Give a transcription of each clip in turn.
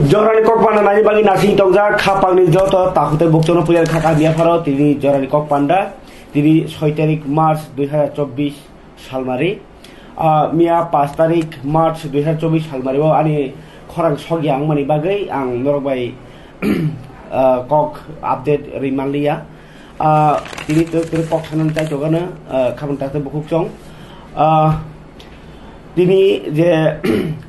Jorani Kokpanda nani bagi nasi tongja khapang ni joto takute bukjono puyar khaka biafaro tini Jorani Kokpanda tini 6 tarik March 2024 salmari mia 5 tarik March 2024 salmari bo ani khorang sogyang mani bagai ang norbai kok update rimanglia tini tu kok sanan tai jogana khabang takte bukjong tini je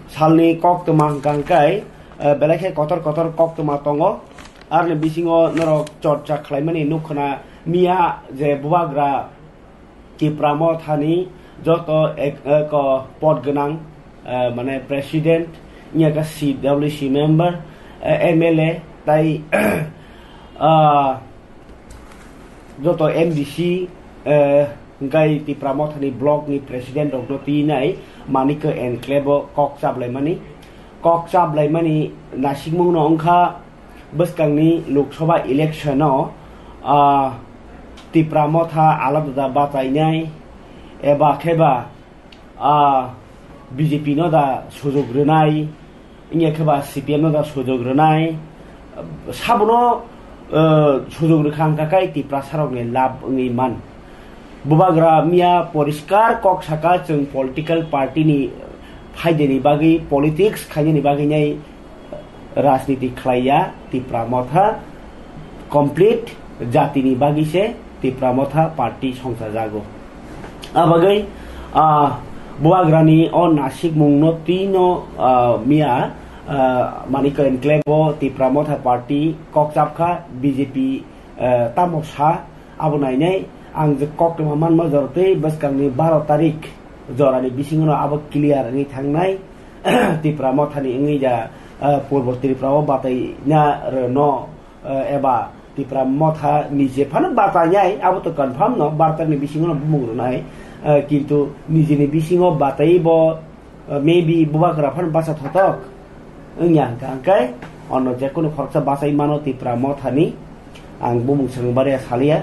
salni kok temang gangkai belakhe kotor kok tuma tongo arne bisingo norok chorcha khlaimani nukhna mia je bubagra ki pramo thani joto ko pod ganang mane president nya ka CWC member MLA tai joto MDC ngai ti pramo thani block ni president of the nai manike enclave kok chaplaimani kok chaplaimani nasikmung no ongkha bwskangni lok sabha election no tipramotha alada batainai eba kheba BJP no da sujog rwnai inge kheba CPM no da sujog rwnai sabono sujog rwkhang kakai tipra sarok ni lab ngi man bubagra mia poriskar kok saka chung political party ni फाइदेनि बागै politics खायनि बागै नै राजनीति खलाया तिप्रामथा complete जातिनि बागै से तिप्रामथा party संसार जागो आबागै बुवाग्रानि अ नासिक मुंगनो तीनो मिया Manik enclave तिप्रामथा party ककजाबखा BJP तामसा आबनायनै आं जे ककमा मान मजरते बसकांनि 12 तारिख Jorani bisingono abak clear ngi thangnai tipramotani ngi ja purborti prawo batai na reno eba tipramotha nije phana batanyai abo to confirm no bartani bisingono bumurunai kintu nijini bisingo batai bo maybe bubagra phan basa thotok ngya kangkai ono je kono khorcha basai mano tipramothani ang bumung sangbare salia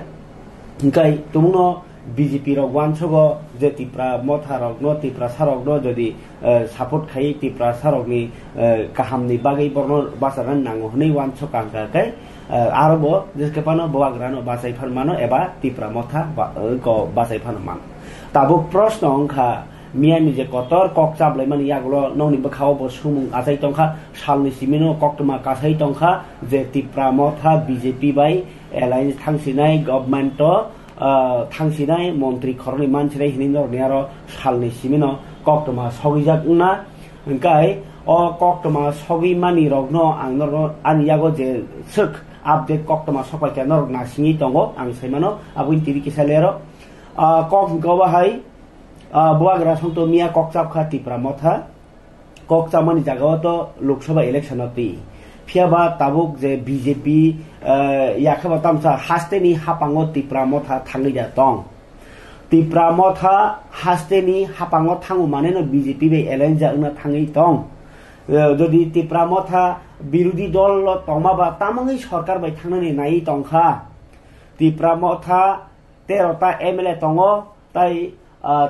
ngkai tumuno BJP rok wansogo je tipra motha rok no tipra sarok no jodi support khai tipra sarok ni kahamni bagai borno basaran nango hnei wanso kangka kai arobo jeske pano boagrano basai pharmano eba tipra motha ko basai pharman tabuk proshno ongkha miani je kotor kok chablai mani yaglo nongni bakhao bo sumung achai tongkha salni simino koktuma kasai tongkha je tipra motha BJP bai alliance thangsinai government to थांसिनाय मन्त्री खरनि मानसिनाय हिनिनर नियारो सालनि सिमिनो कक्टमा सगिजाकना ओंखाय अ कक्टमा सगि मानि रगनो आंनर आनियागो जे सोक update कक्टमा सपायका नर नासिङि दंगो आं सैमानो आबुइन TV किसालेरो कक गवाहाय बुवाग्रा संतो मिया ककचाब खातिप्रा मथा ककचामनि जागाव तो लोकसभा इलेक्शन अति फियाबा ताबुक जे BJP याखबा तामसा हास्तेनि हापांगो तिप्रामथा थांगैदा दं तिप्रामथा हास्तेनि हापांगो थांगु मानेनो BJP बे एलायन्स जाना थांगै दं जदि तिप्रामथा बिरोधी दल तमाबा तामङै सरकार बाय थांनानै नायै दंखा तिप्रामथा 13 ता MLA दंगो ताई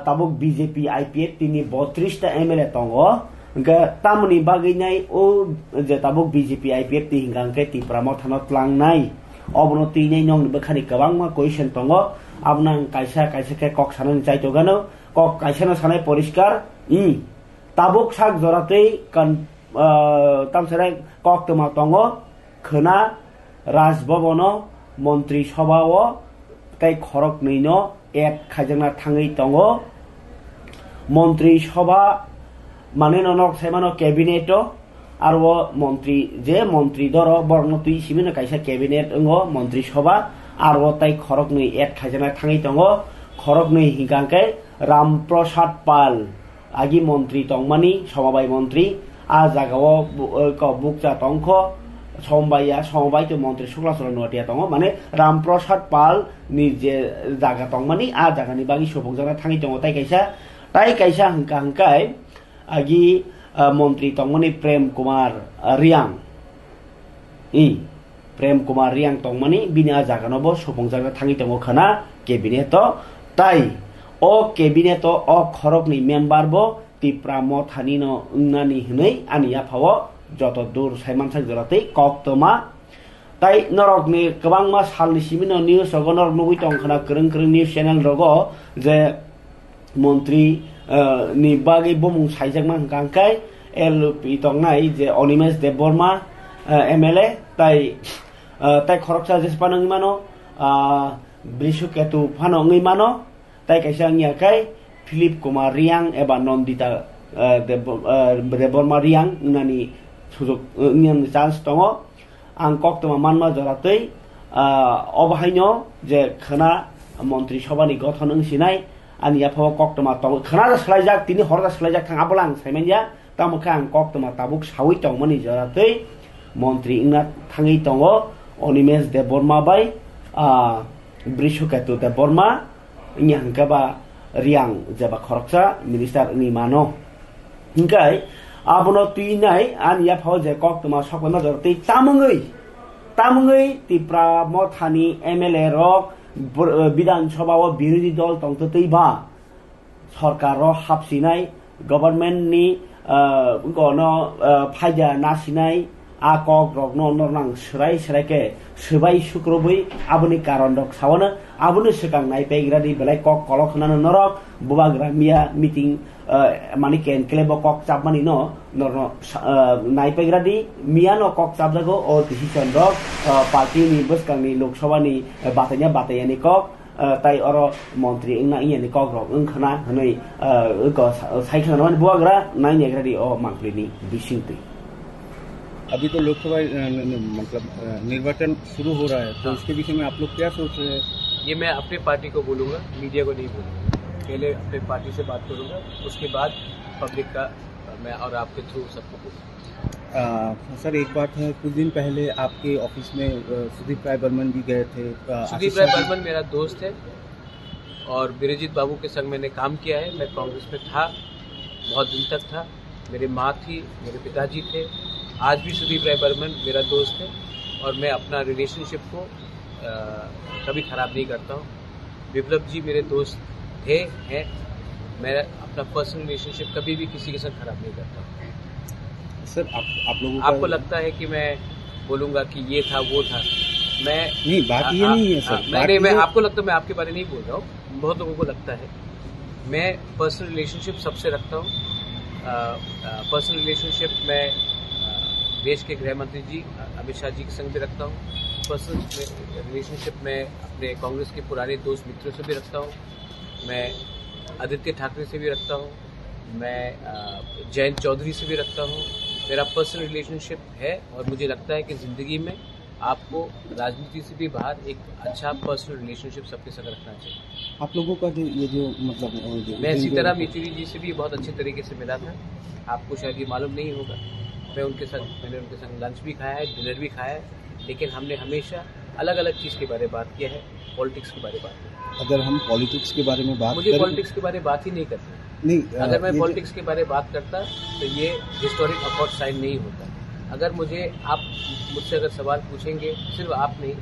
ताबुक BJP IPF तिनि 32 ता MLA दंगो tamuni bagai nai o je tabuk BJP IPF ti hinggang ke ti pramothanot tlangnai obono ti nai nong bekhani kabangma question tongo abnang kaisa ke kok sanan chai togano kok kaisa na sanai poriskar tabuk sak joratei kan tamsare kok toma tongo khna rajbhabono মন্ত্রী সভাও তাই খরক নইনো এক খাজনা থাঙ্গই tongo মন্ত্রী সভা মানে ননক সেমানো ক্যাবিনেটও আর ও মন্ত্রী যে মন্ত্রী ধর বর্ণতুই সিমিনো কাইসা ক্যাবিনেট অঙ্গ মন্ত্রী সভা আর ও তাই খরক নই এক খাজনা থাঙ্গই দङ খরক নই হিগাংকে রামপ্রসাদ পাল আগি মন্ত্রী তংমানি সমবায় মন্ত্রী আ জাগাও বুকচা তংখ সমবায় তো মন্ত্রী শুক্লাচরণ নটিয়া দङ মানে রামপ্রসাদ পাল नि जे জাগা তংমানি আ জাগানি বাগি সুবংজানা থাঙ্গই দङ তাই কাইসা হিংকাই आगी मंत्री तंगमनी प्रेम कुमार रियांग तंगमनी बिना जागानबो सुबंजाना थांगि दङ खना कैबिनेट ताई ओ कैबिनेट ओ खरकनि मेम्बार बो tipra mo thani no ngnani hnei ani aphao যত দূর সাইমান সাক জরাতেই কক্তমা তাই নরকনি গোबां सालनि सिमिनो निउस रग नरक नुगै टंखना गोरों गोरों निउस चेनेल रग जे मन्त्री नि बागै बमुं साइजाकमा गांखाय एलपि टंनाय जे अनिमेश देबबर्मा एमएलए ताई ताई खरकसा जेसपानो मानो ब्रिसुकेतु फानो मानो ताई कायसा नियाखाय फिलिप कुमार रियां एबा नन्दिता देबबर्मा रियां नानि सुजुग नियम चान्स दङ आं कक्तमा मानमा जरातै अबाहायनो जे खोना मन्त्री सभानि गठन ओंसिनाय आंनि आफाव कक्तमा दङ खोना सोलायजाक तिनि हरजा सोलायजाक थाङाबोला आं सायमानया तामुखा आं कक्तमा ताबुक सावै दंमोननि जरातै मन्त्री इंना थाङै दङ अनिमेश देबबर्मा बाय ब्रिसुकेतु देबबर्मा इनि हांकाबा रियां जेबा खरकसा मिनिस्टार नि मानो हिंकाय आबनो तुइनाय आंनि आफाव जे कक्तमा सकलमा जरातै तामुङै तिप्रा मथानि एमएलए रक विधानसभा विरोधी दल तंतैबा सरकार हाबसिनाय गभर्नमेन्टनि गनो फायदा नासिनाय आ कक रगनो नरनां सोराय सोरायके सोबाय सुक्रबै आबनि कारण दक सावनो आबनो सिगां नायपेग्रानि बेलाय कक कलखनानो नरक बुबाग्रा मिया मिटिं माने केनकेले ब कक चाबमानि न नरनो नायपेग्रानि मिया न कक चाबजागो ओ डिसिजन दक पार्टीनि बसकांनि लोकसभानि बातायानि कक ताई अर मन्त्री इंना इयानि कक रग ओंखना हनै साइखनानो बुबाग्रा नायनेग्रानि अ मांक्लिनि बिसिंतै अभी तो लोकसभा मतलब निर्वाचन शुरू हो रहा है तो उसके विषय में आप लोग क्या सोच रहे हैं? ये मैं अपनी पार्टी को बोलूँगा, मीडिया को नहीं बोलूँगा। पहले अपनी पार्टी से बात करूँगा, उसके बाद पब्लिक का मैं और आपके थ्रू सबको बोलूँगा। सर एक बात है, कुछ दिन पहले आपके ऑफिस में सुदीप राय बर्मन भी गए थे। सुदीप राय बर्मन मेरा दोस्त है और बीरजीत बाबू के संग मैंने काम किया है। मैं कांग्रेस में था, बहुत दिन तक था। मेरी माँ थी, मेरे पिताजी थे। आज भी सुदीप राय बर्मन मेरा दोस्त है और मैं अपना रिलेशनशिप को कभी ख़राब नहीं करता हूँ। विप्लव जी मेरे दोस्त थे, हैं। मैं अपना पर्सनल रिलेशनशिप कभी भी किसी के साथ ख़राब नहीं करता हूँ। सर आप लोगों आपको लगता है कि मैं बोलूँगा कि ये था वो था, मैं नहीं, बात ये नहीं है सर। मैं आपको लगता है मैं आपके बारे में नहीं बोल रहा हूँ, बहुत लोगों को लगता है। मैं पर्सनल रिलेशनशिप सबसे रखता हूँ। पर्सनल रिलेशनशिप मैं देश के गृह मंत्री जी अमित शाह जी के संग भी रखता हूँ। पर्सनल रिलेशनशिप मैं अपने कांग्रेस के पुराने दोस्त मित्रों से भी रखता हूँ। मैं आदित्य ठाकरे से भी रखता हूँ। मैं जयंत चौधरी से भी रखता हूँ। मेरा पर्सनल रिलेशनशिप है और मुझे लगता है कि ज़िंदगी में आपको राजनीति से भी बाहर एक अच्छा पर्सनल रिलेशनशिप सबके साथ रखना चाहिए। आप लोगों का जो ये जो मतलब मैं सीताराम येचुरी जी से भी बहुत अच्छे तरीके से मिला था। आपको शायद ये मालूम नहीं होगा। मैंने उनके संग लंच भी खाया है, डिनर भी खाया है, लेकिन हमने हमेशा अलग अलग चीज़ के बारे में बात किया है, पॉलिटिक्स के बारे में बात किया। अगर हम पॉलिटिक्स के बारे में बात मुझे पॉलिटिक्स के बारे में बात ही नहीं करना। नहीं, अगर मैं पॉलिटिक्स के बारे में बात करता तो ये हिस्टोरिक अकॉर्ड साइन नहीं होता। अगर आप मुझसे अगर सवाल पूछेंगे, सिर्फ आप नहीं,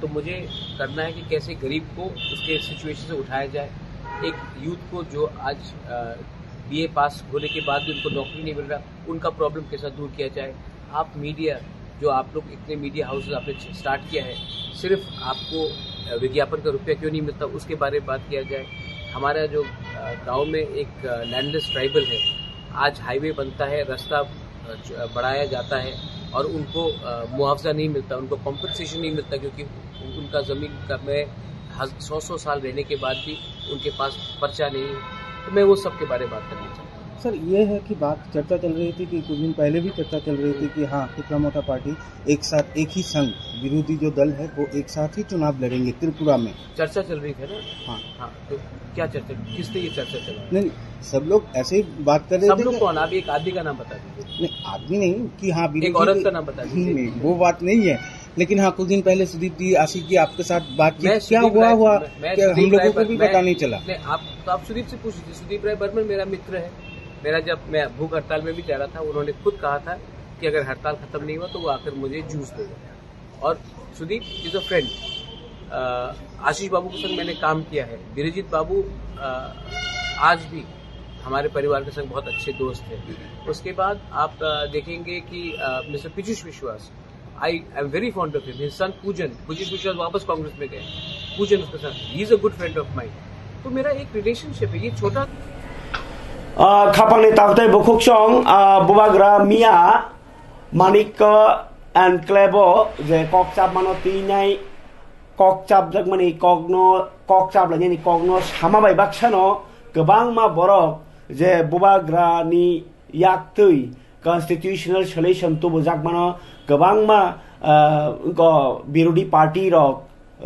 तो मुझे करना है कि कैसे गरीब को उसके सिचुएशन से उठाया जाए। एक यूथ को जो आज BA पास होने के बाद भी उनको नौकरी नहीं मिल रहा, उनका प्रॉब्लम कैसा दूर किया जाए। आप मीडिया, जो आप लोग इतने मीडिया हाउसेज आपने स्टार्ट किया है, सिर्फ आपको विज्ञापन का रुपया क्यों नहीं मिलता, उसके बारे में बात किया जाए। हमारा जो गांव में एक लैंडलेस ट्राइबल है, आज हाईवे बनता है, रास्ता बढ़ाया जाता है और उनको मुआवजा नहीं मिलता, उनको कॉम्पनसेशन नहीं मिलता, क्योंकि उनका ज़मीन का में 100 साल रहने के बाद भी उनके पास पर्चा नहीं है। तो मैं वो सब के बारे में बात करना चाहता हूँ। सर ये है कि बात चर्चा चल रही थी कि कुछ दिन पहले भी चर्चा चल रही थी कि हाँ, पिपला मोटा पार्टी एक साथ, एक ही संघ, विरोधी जो दल है वो एक साथ ही चुनाव लड़ेंगे त्रिपुरा में। चर्चा चल रही थी ना? हाँ। तो क्या चर्चा, किसने ये चर्चा चला? नहीं, सब लोग ऐसे ही बात कर रहे थे। सब लोग कौन? आप एक आदमी का नाम बता दीजिए। नहीं, आदमी नहीं कि हाँ, एक औरत का नाम बता दीजिए। नहीं, वो बात नहीं है। लेकिन हाँ, कुछ दिन पहले सुदीप जी, आशिक जी आपके साथ बातचीत क्या हुआ हम लोगों को भी पता नहीं चला। आप सुदीप से पूछ लीजिए। सुदीप राय बर्मन मेरा मित्र है। मेरा जब मैं भूख हड़ताल में भी जा रहा था, उन्होंने खुद कहा था कि अगर हड़ताल खत्म नहीं हुआ तो वो आकर मुझे जूस देगा। और सुदीप इज अ फ्रेंड। आशीष बाबू के संग मैंने काम किया है। बीरजीत बाबू आज भी हमारे परिवार के संग बहुत अच्छे दोस्त थे। उसके बाद आप देखेंगे कि मिस्टर पीयूष विश्वास, I am very fond of him. His son पूजन विश्वास वापस कांग्रेस में गए, पूजन उसके साथ, he is a good friend of mind. तो मेरा एक रिलेशनशिप है, ये छोटा खापांनि तावथाय बखुकसं बुबाग्रा मिया मानिक एनक्लेव जे ककचाब मानो तीनाय ककचाब जगमानि ककचाब लायनि ककनो सामाबाय बाक्सानो गोबां मा बरक जे बुबाग्रानि याक्तै कन्स्टिट्यूशनल सल्यूशन तुबो जागमानो गोबां मा बिरोधी पार्टी रक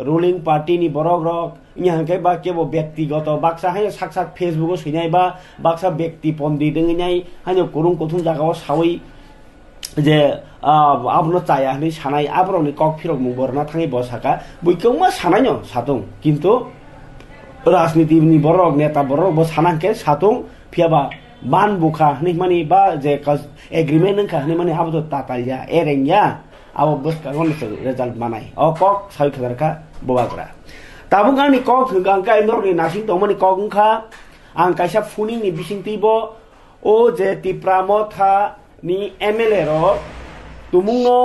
रुलिंग पार्टी नि बरक रक इहांके बा केबो व्यक्तिगत बाक्सा हाय साक्षात फेसबुक सैनाय बा बाक्सा व्यक्ति पन्दी दोंनाय हाय कुरुं कुथुं जागाव सावै जे आबनो चाया हनै सानाय आब्रनि कक फिरक मुबरना थाङै बसाका बुइखौ मा सानायनो सातुं किन्तु राजनीति नि बरक नेता बरक बो सानांके सातुं फियाबा मान बुखा हनै माने बा जे एग्रीमेंट नंखा हनै माने आबो तातालिया एरेंया आबो बसका गनसे रिजल्ट मानाय अ कक साय खदरका बुबाग्रा ताबुं आंनि कक हंगांका इनरनि नासिं दंमानि कक ओंखा आं कायसा फुनि नि बिसिंतिबो ओ जे तिप्रामथा नि एमएलए रो तुमुंनो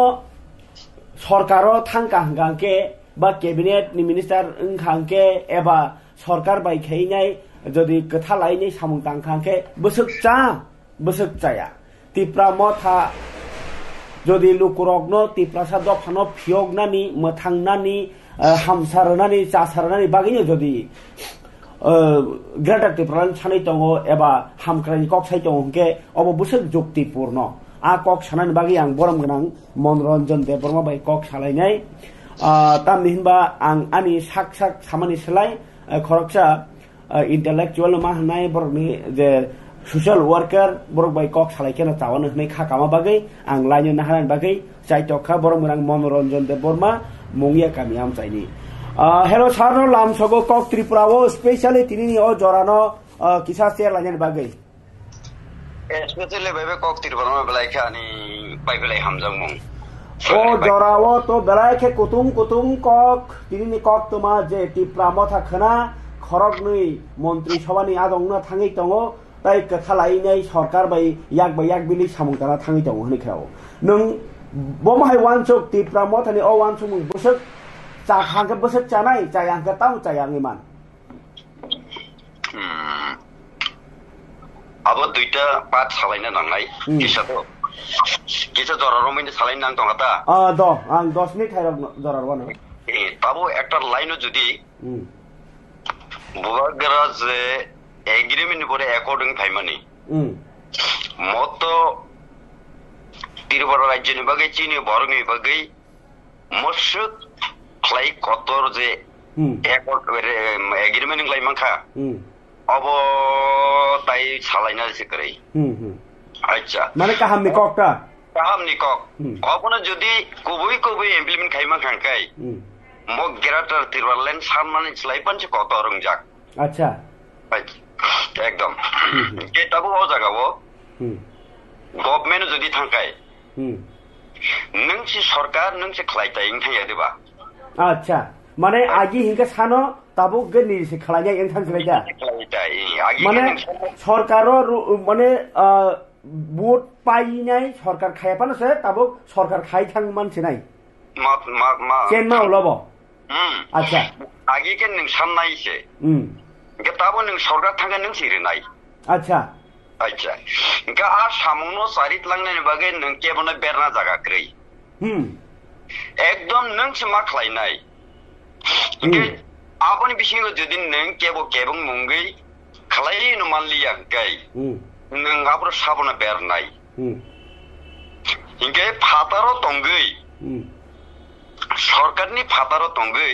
सरकारो थांका हंगांके बा कैबिनेट नि मिनिस्टार ओंखांके एबा सरकार बायखायनाय जदि कथा लायनाय सामुं तांखांके बोसोक जाया तिप्रामथा जदि लुकुरकनो तिप्रासा दफानो फियगनानि मोथांनानि हामसारनानि चासारनानि बागैनो जदि ग्रेटार त्रिपुरान सानै दङ एबा हामक्रानि कक साइ दङ हंके अबो बोसोक जुक्तिपूर्ण आ कक सानानि बागै आं बरम गोनां मनोरंजन देबरमा बाय कक सालायनाय तामनि हिनबा आं आनि साक सामानि सोलाय खरकसा इंटेलेक्चुअल मा होनाय बरनि जे सोशल वर्कर बरक बाय कक सालायकेना चावानो होनाय खाकामा बागै आं लायनो नाहानानि बागै जायतखा बरम गोनां मनोरंजन देबरमा मुंगिया कामियाम चाइनि हेलो सारनो लामसगो कक त्रिपुरावो स्पेशली तिनिनि ओ जरानो किसा शेयर लायनानि बागै स्पेशली बेबे कक त्रिपुरामा बेलायखा अनि बाइबेलाय हामजांमों ओ जरावो तो बेलायखे कुतुम कक तिनिनि कक तमा जे त्रिपुरामा थाखना खरगनै मन्त्रि सभानि आदंना थाङै दङ ताइ कथा लायनाय सरकार बाय याक बिलि सामुंताना थाङै दङ होनैखाव नों बमहाय वानसुक त्रिपुरामा थानि ओ वानसुक बोसोक चाखांके बोसोक चानाय चायांके ताउ चायांगे मान अब दुईटा पात सालायनो नांनाय किसा जरारमैनो सालायनो नां दङता द आं 10 मिनिट थायरक जरारवानो ताबो একটা লাইনও যদি बुबाग्रा जे एग्रीमेंट परे अकॉर्डिंग फाइमानि मत त्रिपुरा राज्यनि बागै चीनी बरंनि बागै मसुक क्लाइ कतर जे एग्रीमेंट लाइमांखा अब ताइ सालायना सिकरै अच्छा माने काहामनि ककटा काहामनि कक अपना जदि कुबै इम्प्लिमेंट खाइमा खांकाय म ग्रेटर त्रिपुरालेण्ड सानमानि स्लाइपनसे कतरं जाक अच्छा एकदम के तबो हो जागावो गभर्नमेंट जदि थांकाय नोंसि सरकार नोंसि खलायताय थाया देबा अच्छा माने आगि हिंका सानो ताबो गनि से खलायनाय एंथां खलायदा माने सरकारो माने वोट पाइनाय सरकार खायापानोसे ताबो सरकार खायथां मानसि नाय मा केन मावलाबो अच्छा आगि के नों साननायसे के ताबो नों सरकार थांगा नों सिरनाय अच्छा इनका आ सामुनो सारित लांनायनि बागै नों केबनो बेरना जागाख्रै एकदम नों मा खलायनाय इनके आपनि बिसिङो जुदि नों केबं मुंगै खलायनो मानलिया गाय नों आब्रो साबना बेरनाय इनके फातारो तंगै सरकारनि फातारो तंगै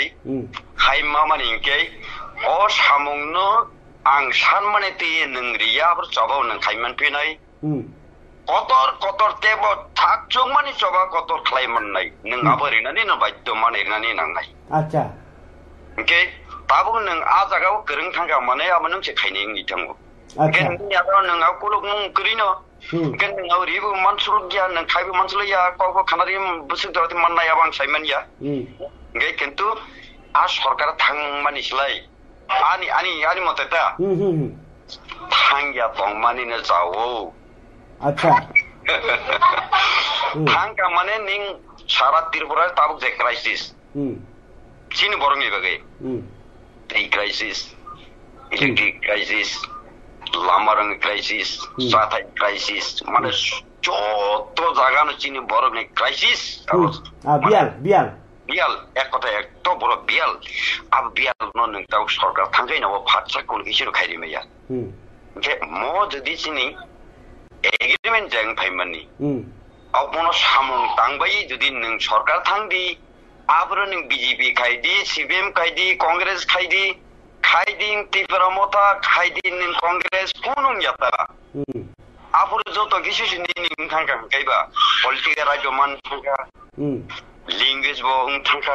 खायमा माने इनके अ सामुंनो आं सान माने ति नों रिया आब्रो चबाव नों खायमान फैनाय कतर तेबो थाकचों माने चबा कतर खलायमननाय नों आबोरैनानै न बायद्य मानेरनानै नांनाय अच्छा ओके ताबो नों आ जागाव गोरों थांगा माने आबो नों से खायनाय निथांगो ओके नों याबो नों आ कुलुक मुं करिनो ओके नों आ रिबो मानसुल गिया नों खायबो मानसुल या कको खानारि बुसुक दरति माननाय आबां सायमान या ओके किन्तु आ सरकार थां मानिसलाय आनि मतेता थांगिया तंगमानिनो जाओ अच्छा थांगा माने निं सारा त्रिपुरा ताबुक जे क्राइसिस सिनि बरंनि बागै दै क्राइसिस इलेक्ट्रिक क्राइसिस लामारं क्राइसिस साथाय क्राइसिस माने যত জায়গানো চিনি বরংনি ক্রাইসিস বিয়াল এক কথা এত বড় বিয়াল আর বিয়াল নন তাও সরকার থাঙ্গাই না ফাটসা কোন কিছু খাইরি মাইয়া যে মো যদি চিনি এগ্রিমেন্ট জাং ফাইমানি আপনো সামং তাংবাই যদি নং সরকার থাংদি আবর নং বিজেপি খাইদি সিপিএম খাইদি কংগ্রেস খাইদি খাইদিং ত্রিপুরা মতা খাইদি নং কংগ্রেস কোনং ইয়াতা আবর যত কিছু নিং থাঙ্গা গাইবা পলিটিক্যাল রাজমান থাঙ্গা language bo thangka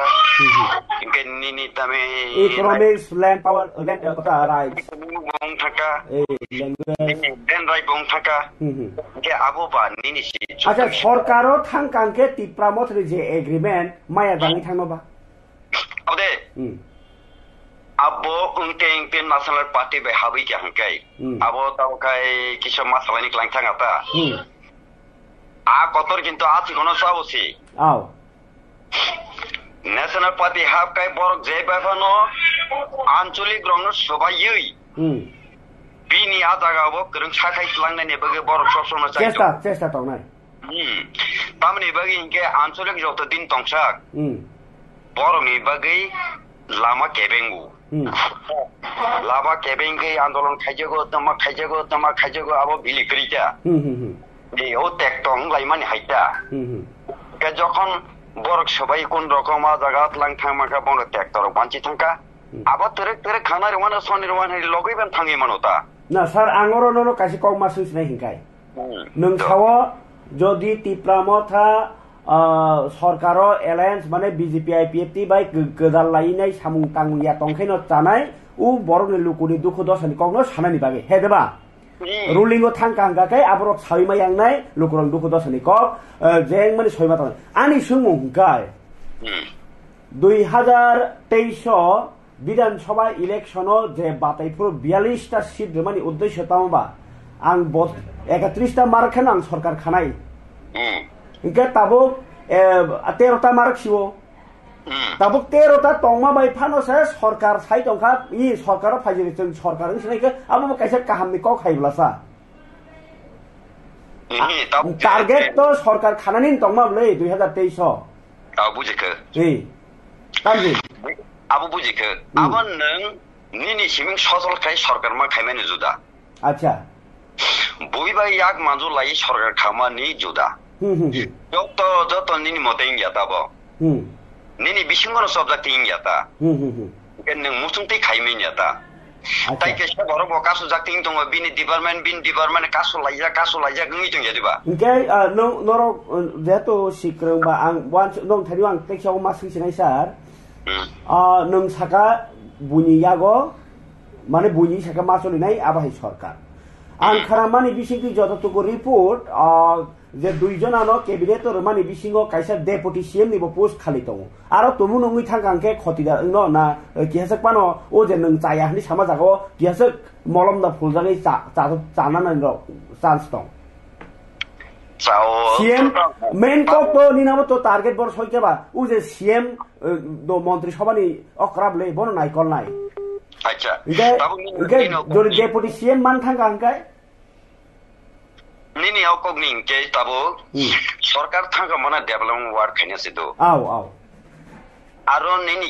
inke nini tame economics land power land kota rights bong thangka language land right bong thangka ke abo ba nini si acha sorkaro thangkangke tipramot je agreement maya dangi thangno ba ode abo unte national party be habi ke hangkai abo tao kai kiso masalani klang thangata a kotor kintu achi kono sabosi aw national party হাব কাই বরক যে বাফানো আঞ্চলিক রং সবাই বিনি আজাগাবো গরং সাখাই লাংনানি বগে বরক সব সময় চাই চেষ্টা তংনাই তামনি বগে ইনকে আঞ্চলিক যত দিন তংসাক বরংনি বগে লামা কেবেঙ্গু লামা কেবেঙ্গে আন্দোলন খাইজগো তমা খাইজগো আবো বিলি করিতা এই ও টেকটং লাইমানি হাইতা কে যখন বরক সবাই কোন রকম জায়গা লাং থামাকা বড় ট্রাক্টর বাঞ্চি থাকা আবার তেরে খানার ওয়ানা সনির ওয়ান লগইবেন থাঙ্গি মানতা না স্যার আঙর ননো কাছি কম মাসুস নাই হিংকাই নং ছাও যদি টিপ্রামথা সরকার এলায়েন্স মানে বিজেপি আইপিএফটি বাই গদাল লাইনাই সামুং তাংলিয়া তংখাইনো জানাই উ বরং লুকুনি দুঃখ দশানি কংনো সানানি বাগে হে দেবা ruling o thangkangkai aborok saima yangnai lukurang duku dosani kok jeng mani soima tan ani sungmung kai 2023 বিধানসভা ইলেকশনও যে বাতাইপুর 42টা সিট মানে উদ্দেশ্য তামবা আং 31টা মার্ক খান আং সরকার খানাই ইনকে তাবো 13টা মার্ক সিও তাবো 13টা তংমা বাই ফানোসে সরকার সাই তংখা ই সরকার ফাইজে जों সরকার সিনাইকে আমো কাইসা কাহামনি ক খাইब्लासा টার্গেট তো সরকার খানানি তংমা বলে 2023 আ বুঝিকে এই তামজি আবু বুঝিকে আবার নং নিনি সিমিং সজল খাই সরকার মা খাইমানি जुदा আচ্ছা বইবা ইয়াক মানজু লাই সরকার খামানি जुदा যত নিনি মতে ইংয়াতাবো নিনি বিসিংগনো সাবজেক্ট ইংয়াতা নং মুসুংতে খাইমাইয়াতা তাই কে সে বড় কাসু জাতিং দङ বিনি ডিপার্টমেন্ট কাসু লাইজা গই দङ यादिबा ইনকে নরো যেতো সিক্রং বা আং ওয়ান নং থারিও আং টেকসাও মাসি সিনাই স্যার নং সাকা বুনিয়াগো মানে বুনি সাকা মাসলিনাই আবাহাই সরকার আং খারামানি বিসিংতি যতটুকু রিপোর্ট যে দুইজন আনো ক্যাবিনেটর মানে বিসিংও কাইসা ডেপুটি সিএম নিবো পোস্ট খালি দङ আরো তমু নङै থাকাंके খতিদা ন না কিহাসক পানো ও যে নং চায়া হানি সামা জাগো কিহাসক মলমদা ফুলজাঙै চানাनै চান্স দङ সিএম মেন কক তো নিনামো তো টার্গেট বড় সইকেবা ও যে সিএম দো মন্ত্রী সভানি অকরাবলে বন নাই কল নাই আচ্ছা যদি ডেপুটি সিএম মান থাকাंके নিনি অকগনিং কে তাবো সরকার থাকা মানে ডেভেলপমেন্ট ওয়ার্ক খাইনাছে তো আও আরো নিনি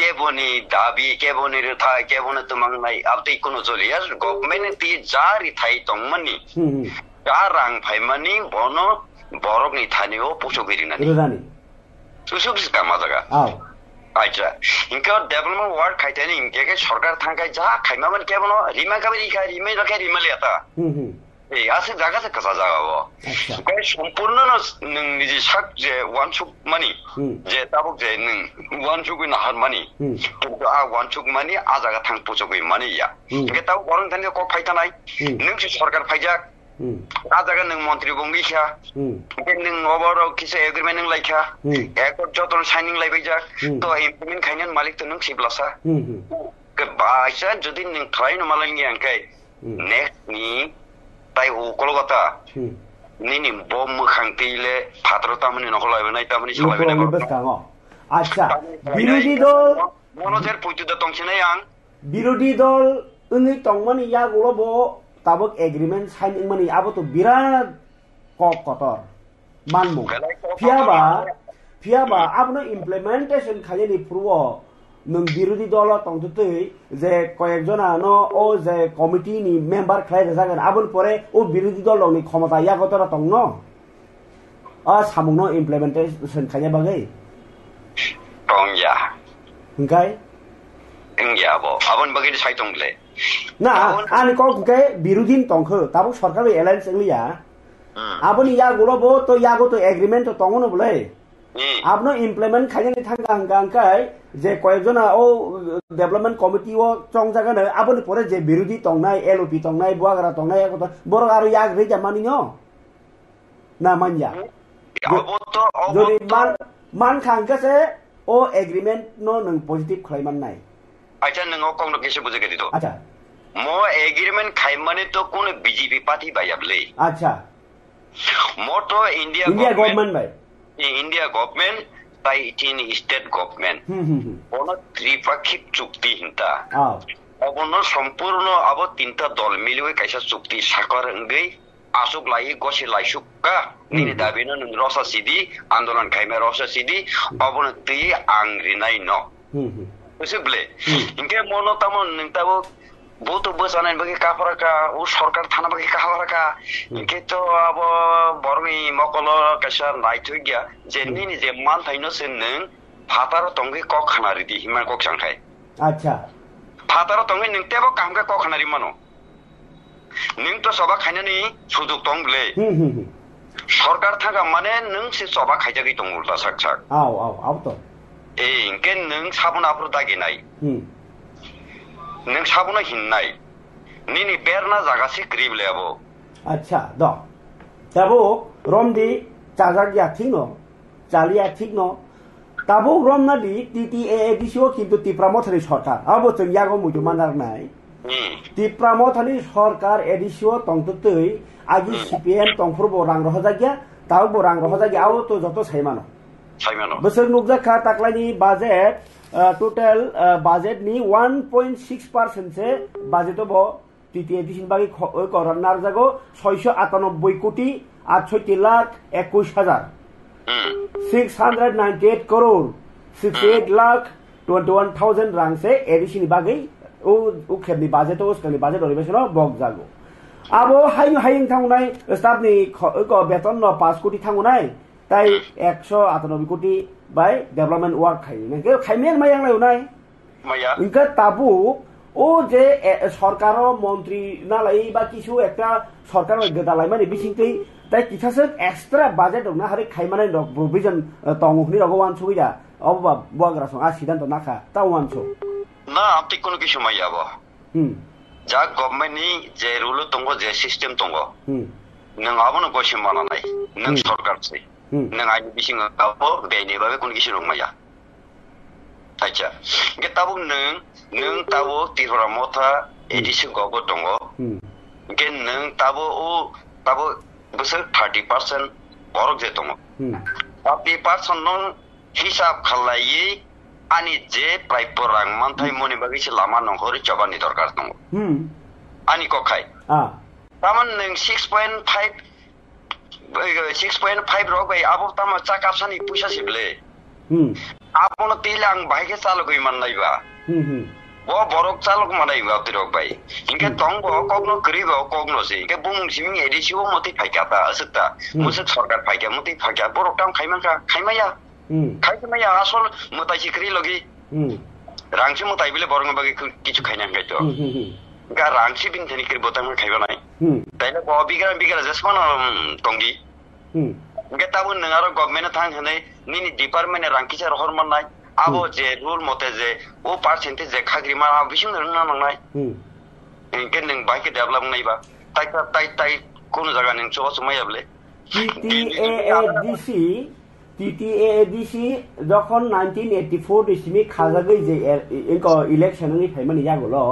কেবনি দাবি কেবনি রেথা কেবনি তোমাং নাই আপনি কোন চলি আর গভর্নমেন্ট তি জারি থাই তংমানি রাং ফাইমানি বন বরকনি থানিও পুচগিরিনানি রজানি সুসুবিস কামা জায়গা আচ্ছা ইনকা ডেভেলপমেন্ট ওয়ার্ক খাইতানি ইনকে সরকার থাকাই যা খাইমামান কেবনো রিমা কাবরি খাই রিমাই রাখে রিমালিয়াতা এই আছে জায়গাতে কাঁচা জায়গাবো সম্পূর্ণ নিজে সাক যে ওয়ানসুক মানি যে তাবক যে নং ওয়ানসুক নাহার মানি কিন্তু আ ওয়ানসুক মানি আ জায়গা থাং পুচগই মানি ইয়া কে তাও বরং থানি কক ফাইতানাই নং সরকার ফাইজাক আ জায়গা নং মন্ত্রী বঙ্গিখা নং ওভার কিছু এগ্রিমেন্ট নং লাইখা একর যতন সাইনিং লাইবাইজাক তো ইমপ্লিমেন্ট খাইনান মালিক তো নং সিবলাসা বাইসা যদি নং খাইনো মালাঙ্গি আংকাই next ni tai u kolgata nini bom khangtile phatro tamani nokolai banai tamani solai banai আচ্ছা বিরোধী দল মনোজের পুজুদা তংছিনা yang বিরোধী দল উনি তংমানি ইয়াগুলো তাবক এগ্রিমেন্ট সাইন ইংমানি আবতো বিরাট কতর মানমু ফিয়াবা আপনি ইমপ্লিমেন্টেশন খালি পুরো নং বিরোধী দল তংতুই যে কয়েকজনানো ও যে কমিটিনি মেম্বার খাই যাগोन আবন পরে ও বিরোধী দলনি ক্ষমতা ইয়াগতরা তংন সামুনো ইমপ্লিমেন্টেশন খাই বাগै tongya engkai engya bo abon bagi sai tongle na ani ko engkai birudin tongkho tabu sarkar alliance englia aboni ya gulo bo to ya go to agreement to tongono bole abno implement khajani thanga engkai je koyekjona o development committee o chongjaga na aboni pore je birudi tongnai lop tongnai buagra tongnai ko boro aru ya reja maninyo na manja jodi man khangka se o agreement no nang positive khlaiman nai acha nang o kong lokese buje gedi to acha mo agreement khaimane to kono bjp party bayable acha mo to india government bai india government tai tin state government ono tripakhik chukti hinta obono sampurno abo tinta dol miliwe kaisa chukti sakar ngai asuk lai gosi lai sukka nini dabino nung rosa sidi andolan khaime rosa sidi obono ti angri nai no busible inke mono tamon nintabo boto bosanan bagi kafaraka o sarkar thana bagi kafaraka inke to abo bormi mokolo kaisa nai thugya je nini je man thaino sen nung phatar tongi kok khanari di himan kok sangkai acha phatar tongi nung tebo kamga kok khanari mano nung to soba khainani sujok tongle সরকার থাকা মানে নং সে সবা খাইজাগি দং উল্টা সাকসাক আও তো ইনকে নং সাবনা আফর দাগি নাই নং সাবনা হিননাই নিনি বেরনা জাগাসি ক্রিবলে আবো আচ্ছা দ তাবো রমদি চাজাগিয়া ঠিক ন চালিয়া ঠিক ন তাবো রমনাদি টিটিএ এডিসিও কিন্তু টিপ্রামথরি সরকার আবো তো ইয়াগো মুজু মানার নাই টিপ্রামথরি সরকার এডিসিও তংতুতৈ আজি সিপিএম তংফুরবো রাং রহজাগিয়া তাও বো রাং রহজাগিয়া আও তো যত সাইমানো বছর নুকজাখা তাকলানি বাজেট টোটাল বাজেট নি 1.6% সে বাজেট বো টিটিএ দিন বাকি করন নারজাগো 698 কোটি 68 লাখ 21 হাজার 698 করোড় 68 লাখ 21,000 রাং সে এডিশন বাকি ও খেবনি বাজেট ও স্কেলি বাজেট অধিবেশন বক জাগো আবো হাইং থাংনাই স্টাফনি বেতন 5 কোটি থাংনাই তাই 198 কোটি বাই ডেভেলপমেন্ট ওয়ার্ক খাই নাকি খাইমেন মায়াং লাইনাই মায়া ইনকা তাবু ও যে সরকার মন্ত্রী নালাই বা কিছু একটা সরকার গদালাই মানে বিসিংতৈ তাই কিছাসে এক্সট্রা বাজেট না হারে খাইমানাই প্রভিজন তংহনি রগওয়ান সুবিধা অববা বগ্রাসং আ সিদ্ধান্ত নাখা তাওয়ানছো না আপনি কোন কিছু মাইয়াবো যা গভর্নমেন্টনি যে রুল দङ যে সিস্টেম দङ নং আবনো গসি মানানাই নং সরকার চাই নং আইনি বিসিং আবো বেনি বাবে কোন কিছু রংমায়া আচ্ছা গে তাবো নং তাবো তিহরা মথা এডিসি গব দङ গে নং তাবো ও তাবো বছর 30% বরক যে দङ 30% নং হিসাব খালাই ani je praipo rang manthai moni bagi se lama nongkhori chobani dorkar dong ani ko khai taman neng 6.5 rok bai abo tama chakapsani puisa sible apono tilang baike chalo goi man nai ba bo borok chalok manai ba tirok bai inke tongbo kokno gribo kokno se inke bung siming edisiwo moti phaikata asutta musuk sarkar phaika moti phaika borok tam khaimanka khaimaya খাইতে আসল মতাই সিকরি লগি রাংসি মতাই বিলে বরং বাকি কিছু খাই না খাইতো গা রাংসি বিন থেনি করি বতাম খাইবা নাই তাইলে ব বিগরা জেসমান টঙ্গি গে তাবু নঙার গভর্নমেন্ট থাং হনে নিনি ডিপার্টমেন্ট রাংকিসা রহরমান নাই আবো যে রুল মতে যে ও পার্সেন্টেজ যে খাগরি মা বিসিং না নাই গে নং বাইকে ডেভেলপ নাইবা তাই কোন জায়গা নং সবা সময় আবলে টিটিএডিসি যখন 1984 ডিসিমি খাজাগৈ যে ইলেকশন নি ফাইমানি জাগলো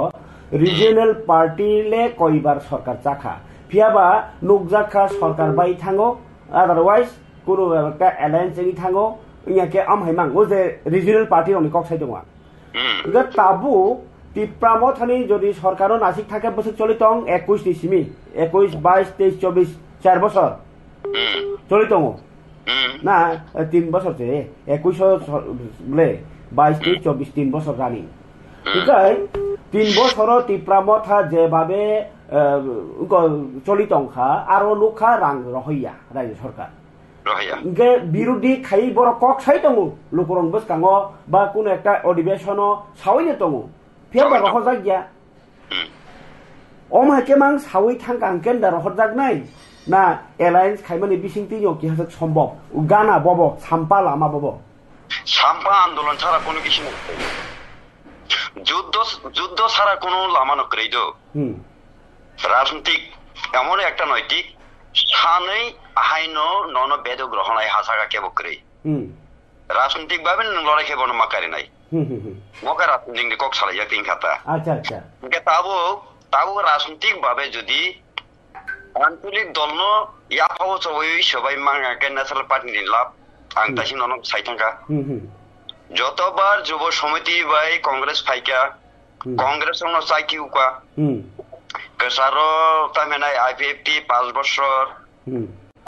রিজিওনাল পার্টিলে কয়বার সরকার চাখা ফিয়াবা নুকজাখা সরকার বাই থাঙ্গো আদারওয়াইজ কোনো একটা অ্যালায়েন্স এগি থাঙ্গো ইয়াকে আমহাইমাং ও যে রিজিওনাল পার্টি অনেক কক্সাই দङ গা তাবু টিপ্রাম থানি যদি সরকারও নাসিক থাকে বছর চলিতং 21 ডিসিমি 21 22 23 24 4 বছর চলিতং না 3 বছর যে 21 বলে 22 23 24 3 বছর রানি ঠিকাই 3 বছর টিপ্রাম থা যেভাবে চলিতংখা আরো নুখা রাং রহইয়া রাজ্য সরকার গে বিরোধী খাই বড় কক সাই দङ লোকরং বসকাङ বা কোন একটা অধিবেশন সাউইনে দङ ফিয়াবা রহজাক গিয়া অমাকে মাং সাউই থাঙ্কাंकेन দা রহজাক নাই না এলায়েন্স খাইমানি বিসিংতি কি হাসক সম্ভব গানা বব সাম্পা লামা বব সাম্পা আন্দোলন ছাড়া কোনো কিছু নেই যুদ্ধ ছাড়া কোনো লামা নকরেই তো রাজনৈতিক এমন একটা নৈতিক সাनै আহাইন নন বেদ গ্রহণাই হাসাগা কেবো করে রাজনৈতিক ভাবে লড়াই খেব মাকারি নাই মকা রাজনৈতিক কক সালাইয়া তিন খাতা আচ্ছা আচ্ছা তাবো রাজনৈতিক ভাবে যদি আঞ্চলিক দল ন ইয়াফাও সবাই সবাই মাঙ্গাকে ন্যাশনাল পার্টি লাভ আং তাসি নন সাইথাঙ্কা যতবার যুব সমিতি বাই কংগ্রেস ফাইকা কংগ্রেস ন সাইকি উকা কেসারো তামেনাই আইপিএফটি 5 বছর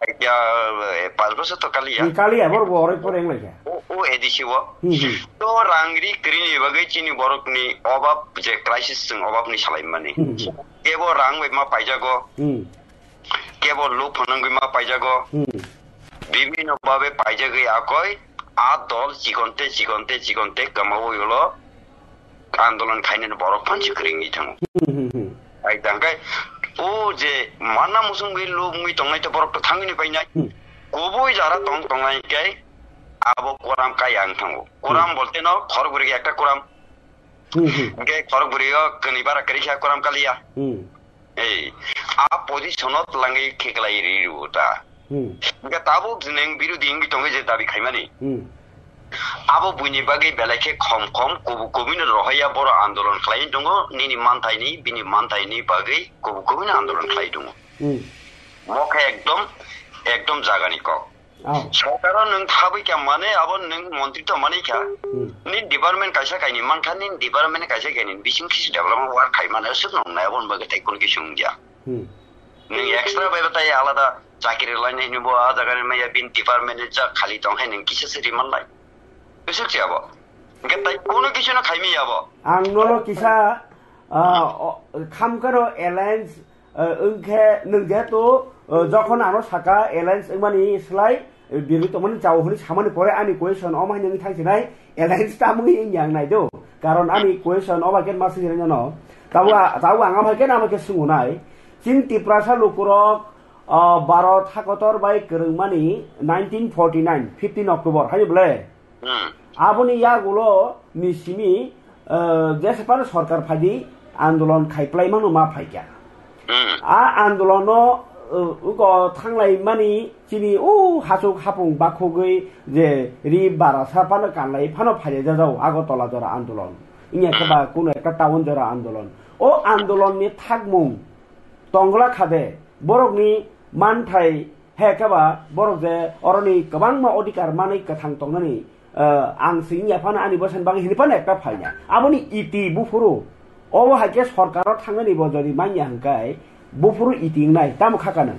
আইয়া 5 বছর তো কালিয়া বড় বড় পরে লাগা ও এদিছিও তো রাংরি ক্রিনি বাগৈ চিনি বরকনি অভাব যে ক্রাইসিস जों অভাবনি সালাই মানে কেবল রাং মা পাইজাগো কেবল লোক ফনঙ্গই মা পাইজাগো বিভিন্ন ভাবে পাইজাগৈ আকই আ দল চিকনতে কামাবইলো আন্দোলন খাইনে বড় পাঞ্চি করিনি থাং আই দাঙ্গাই ও যে মানা মুসুঙ্গি লুমুই তংনাইতে বরক থাঙ্গিনি পাইনাই কবই যারা তংনাইকাই আবো কোরাম কাই আং থাঙ্গো কোরাম বলতে ন খরগুরি একটা কোরাম গে খরগুরিও কনিবারা করিয়া কোরাম কালিয়া এই আ পজিশনত লাঙ্গি খেকলাই রিউটা গে তাবো নেং বিরোধী ইংবি তংগে যে দাবি খাইমানি আবো বুইনি বাগै বেলাকে খম কবিন রহইয়া বড় আন্দোলন খালাই দङ নিনি মানথাইনি বিনি মানথাইনি বাগै কবিন আন্দোলন খালাই দङ মখা একদম জাগানি ক সরকার নং থাবই কে মানে আবো নং মন্ত্রী তো মানে কা নি ডিপার্টমেন্ট কাইসা কাইনি মানখানি ডিপার্টমেন্ট কাইসা কাইনি বিসিং কিস ডেভেলপমেন্ট ওয়ার্ক খাই মানে সব নং না বন বাগै তাই কোন কিছু দিয়া নং এক্সট্রা বাইবাতাই আলাদা চাকরি লাইনে নিবো আ জায়গায় মাইয়া বিন ডিপার্টমেন্টে যা খালি তংহাই নং কিসে সেরি মানলাই বেসুকছিয়াবো গেতাই কোনো কিছু না খাইমি যাবো আং নলো কিসা খামকারো এলায়েন্স ওইখে নংগে তো যখন আরো সাকা এলায়েন্স মানে ইসলাই বিরোধী মানে চাওহনি সামানি পরে আমি কোয়েশন অমাই নং থাকছি নাই এলায়েন্স তামুই ইংয়াং নাই দো কারণ আমি কোয়েশন অবাকেন মাসি জানো তাও আমাকে আমাকে সুঙু নাই চিন টিপ্রাসা লুকুরক 12 থাকতর বাই করংমানি 1949 15 অক্টোবর হাই বলে আবনি ইয়াগুলো মিসিমি যেসেপার সরকার ফাইদি আন্দোলন খাইপ্লাইমানো মা ফাইকা আ আন্দোলন থাংলাই মানি চিনি ও হাসুক হাপুং বাখগৈ যে রি বারাসা পানো কানলাই ফানো ফাইলে যাও আগরতলা জরা আন্দোলন ইংয়াকেবা কোন একটা টাউন জরা আন্দোলন ও আন্দোলননি থাকমুং তংলা খাদে বরকনি মানথাই হেকেবা বরক যে অরনি गोबां मा अधिकार मानै कथां तंनानै आं सिंया फाना आनि बसन बांग हिनिपान एकटा फाइना आबनि इति बुफुरु अबो हाके सरकाराव थांनानै बजरि माइया हंकाय बुफुरु इतिं नाय ताम खाकानो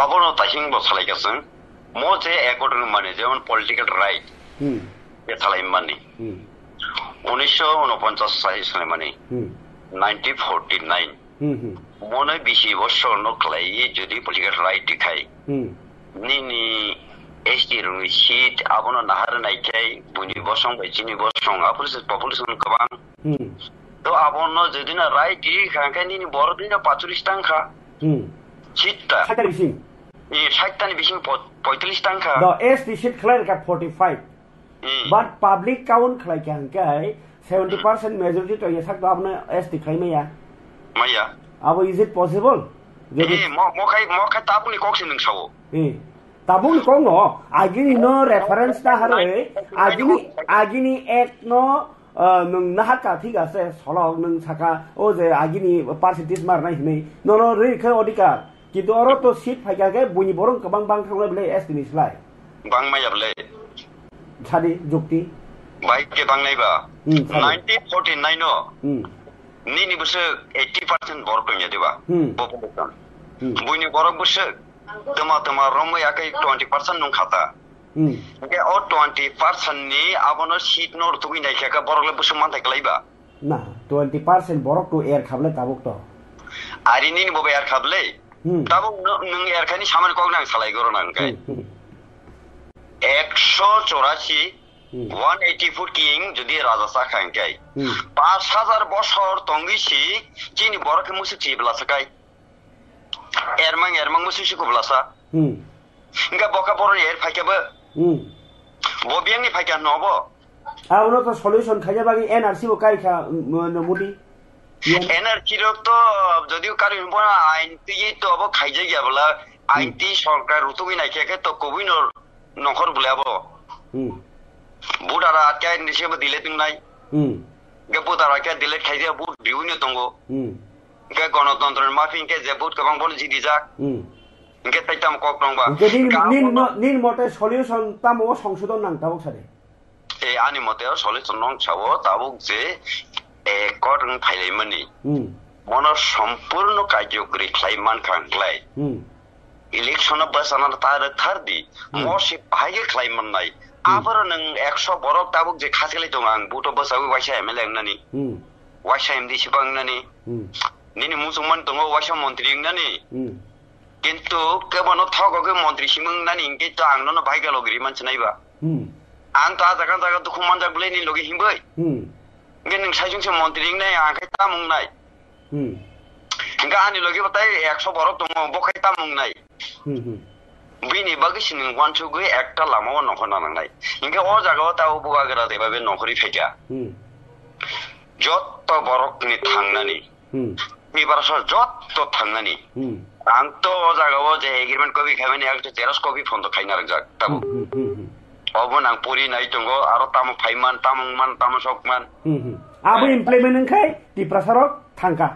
अबनो ताहिं बसलायगासों मोजे एकर्डिं माने जेमन पलिटिकल राइट बे थालाय माने 1949 साल माने 1949 মনে বেশি বছর নকলাই যদি পলিটিক্যাল রাইট দেখাই নিনি এসটি রুম সিট আবনো নাহার নাইকাই বুনি বসং বাইচিনি বসং আপলিস পপুলেশন গোবাং তো আবনো যদি না রাইট দি খাঙ্কাই নিনি বড় দিন 45 টাকা সিটটা সাতারিসিং ই 60 টানি বিসিং 45 টাকা দ এসটি সিট ক্লিয়ার কা 45 বাট পাবলিক কাউন্ট খাই খাঙ্কাই 70% মেজরিটি তো ইয়া সাক আপনা এসটি খাইমায়া মাইয়া Abo is it possible? Mokai tabuni kok sing sawo. Tabuni kok no, agini no reference ta hare, agini ek no nung nahat ka ঠিক আছে সলক nung saka o je agini percentage marnai hinai no ri khe odikar কিন্তু oro to seat phaikake buni borong kabang bang thanglai bele estimate lai bang mayable sadi jukti bai ke bang nai ba 1949 no ni busu 80% borok pemya diba population buni borok busu tama romo yakai 20% nung khata ke o 20% ni abono seat nor tugui nai khaka borok le busu man thaklai ba na 20% borok to air khable tabuk to ari ni bobe air khable tabuk nung air khani saman kok nang salai goro nang kai 184 180 foot king যদি রাজা সাখান গাই 5000 বছর তঙ্গিসি চিনি বরকে মুসি চিবলাসা গাই এরমাং মুসি সুকুবলাসা Inca বকা বড় এর ফাইকাবো ববিয়াংনি ফাইকা নবো আউনো তো solution খাইয়া বাকি এনআরসি ও কাইখা নমুদি এনআরসি তো যদিও কারণ বনা আইন তিই তো অব খাইজে গিয়াবলা আইনটি সরকার রুতুবি নাইখাকে তো কবিনর নখর বলাবো বুটারা আটকে নিশেব দিলে তুই নাই গে বুটারা কে দিলে খাই দিয়া বুট বিউনি দঙ্গো গে গণতন্ত্রের মাফিনকে যে বুট কবাং বলে জিদি যাক গে তাইতাম কক দংবা নিন মতে সলিউশন তামো সংশোধন নাং তাবক সারে এই আনি মতে সলিউশন নং ছাবো তাবক যে একট ফাইলাইমানি মন সম্পূর্ণ কার্যকরী খাইমান খাংলাই ইলেকশন বাসানা তার থারদি মসি ভাইগে খাইমান নাই আবার নং 100 বরক তাবুক যে খাসিলাই দং আং বুটো বসাবি ওয়াইসা এমএলএ নানি ওয়াইসা এমডি সিবাং নানি নিনি মুসলমান দং ওয়াইসা মন্ত্রী নানি কিন্তু কেবন থাগকে মন্ত্রী সিমং নানি ইনকে তো আং নন ভাইগা লগরি মানছ নাইবা আং তা জায়গা দুখু মানজাক বলে নি লগি হিমবই গে নং সাইজংসে মন্ত্রী নাই আখাই তামুং নাই গা আনি লগি বাতাই 100 বরক দং বখাই তামুং নাই বিনি বাগিস নং ওয়ানসুগৈ একটা লামাও নখনা নাংনাই ইনকে ও জায়গাও তাও বুয়াগরা দেবাবে নখরি ফাইকা যত বরকনি থাংনানি এবারস যত থাংনানি আং তো ও জায়গাও যে এগ্রিমেন্ট কবি খাইবেনি একটা 13 কপি ফন্দ খাইনা রাখজাক তাবো অবন আং পরি নাই দঙ্গ আর তাম ফাইমান তাম সকমান আবো ইমপ্লিমেন্ট খাই টিপ্রাসারক থাংকা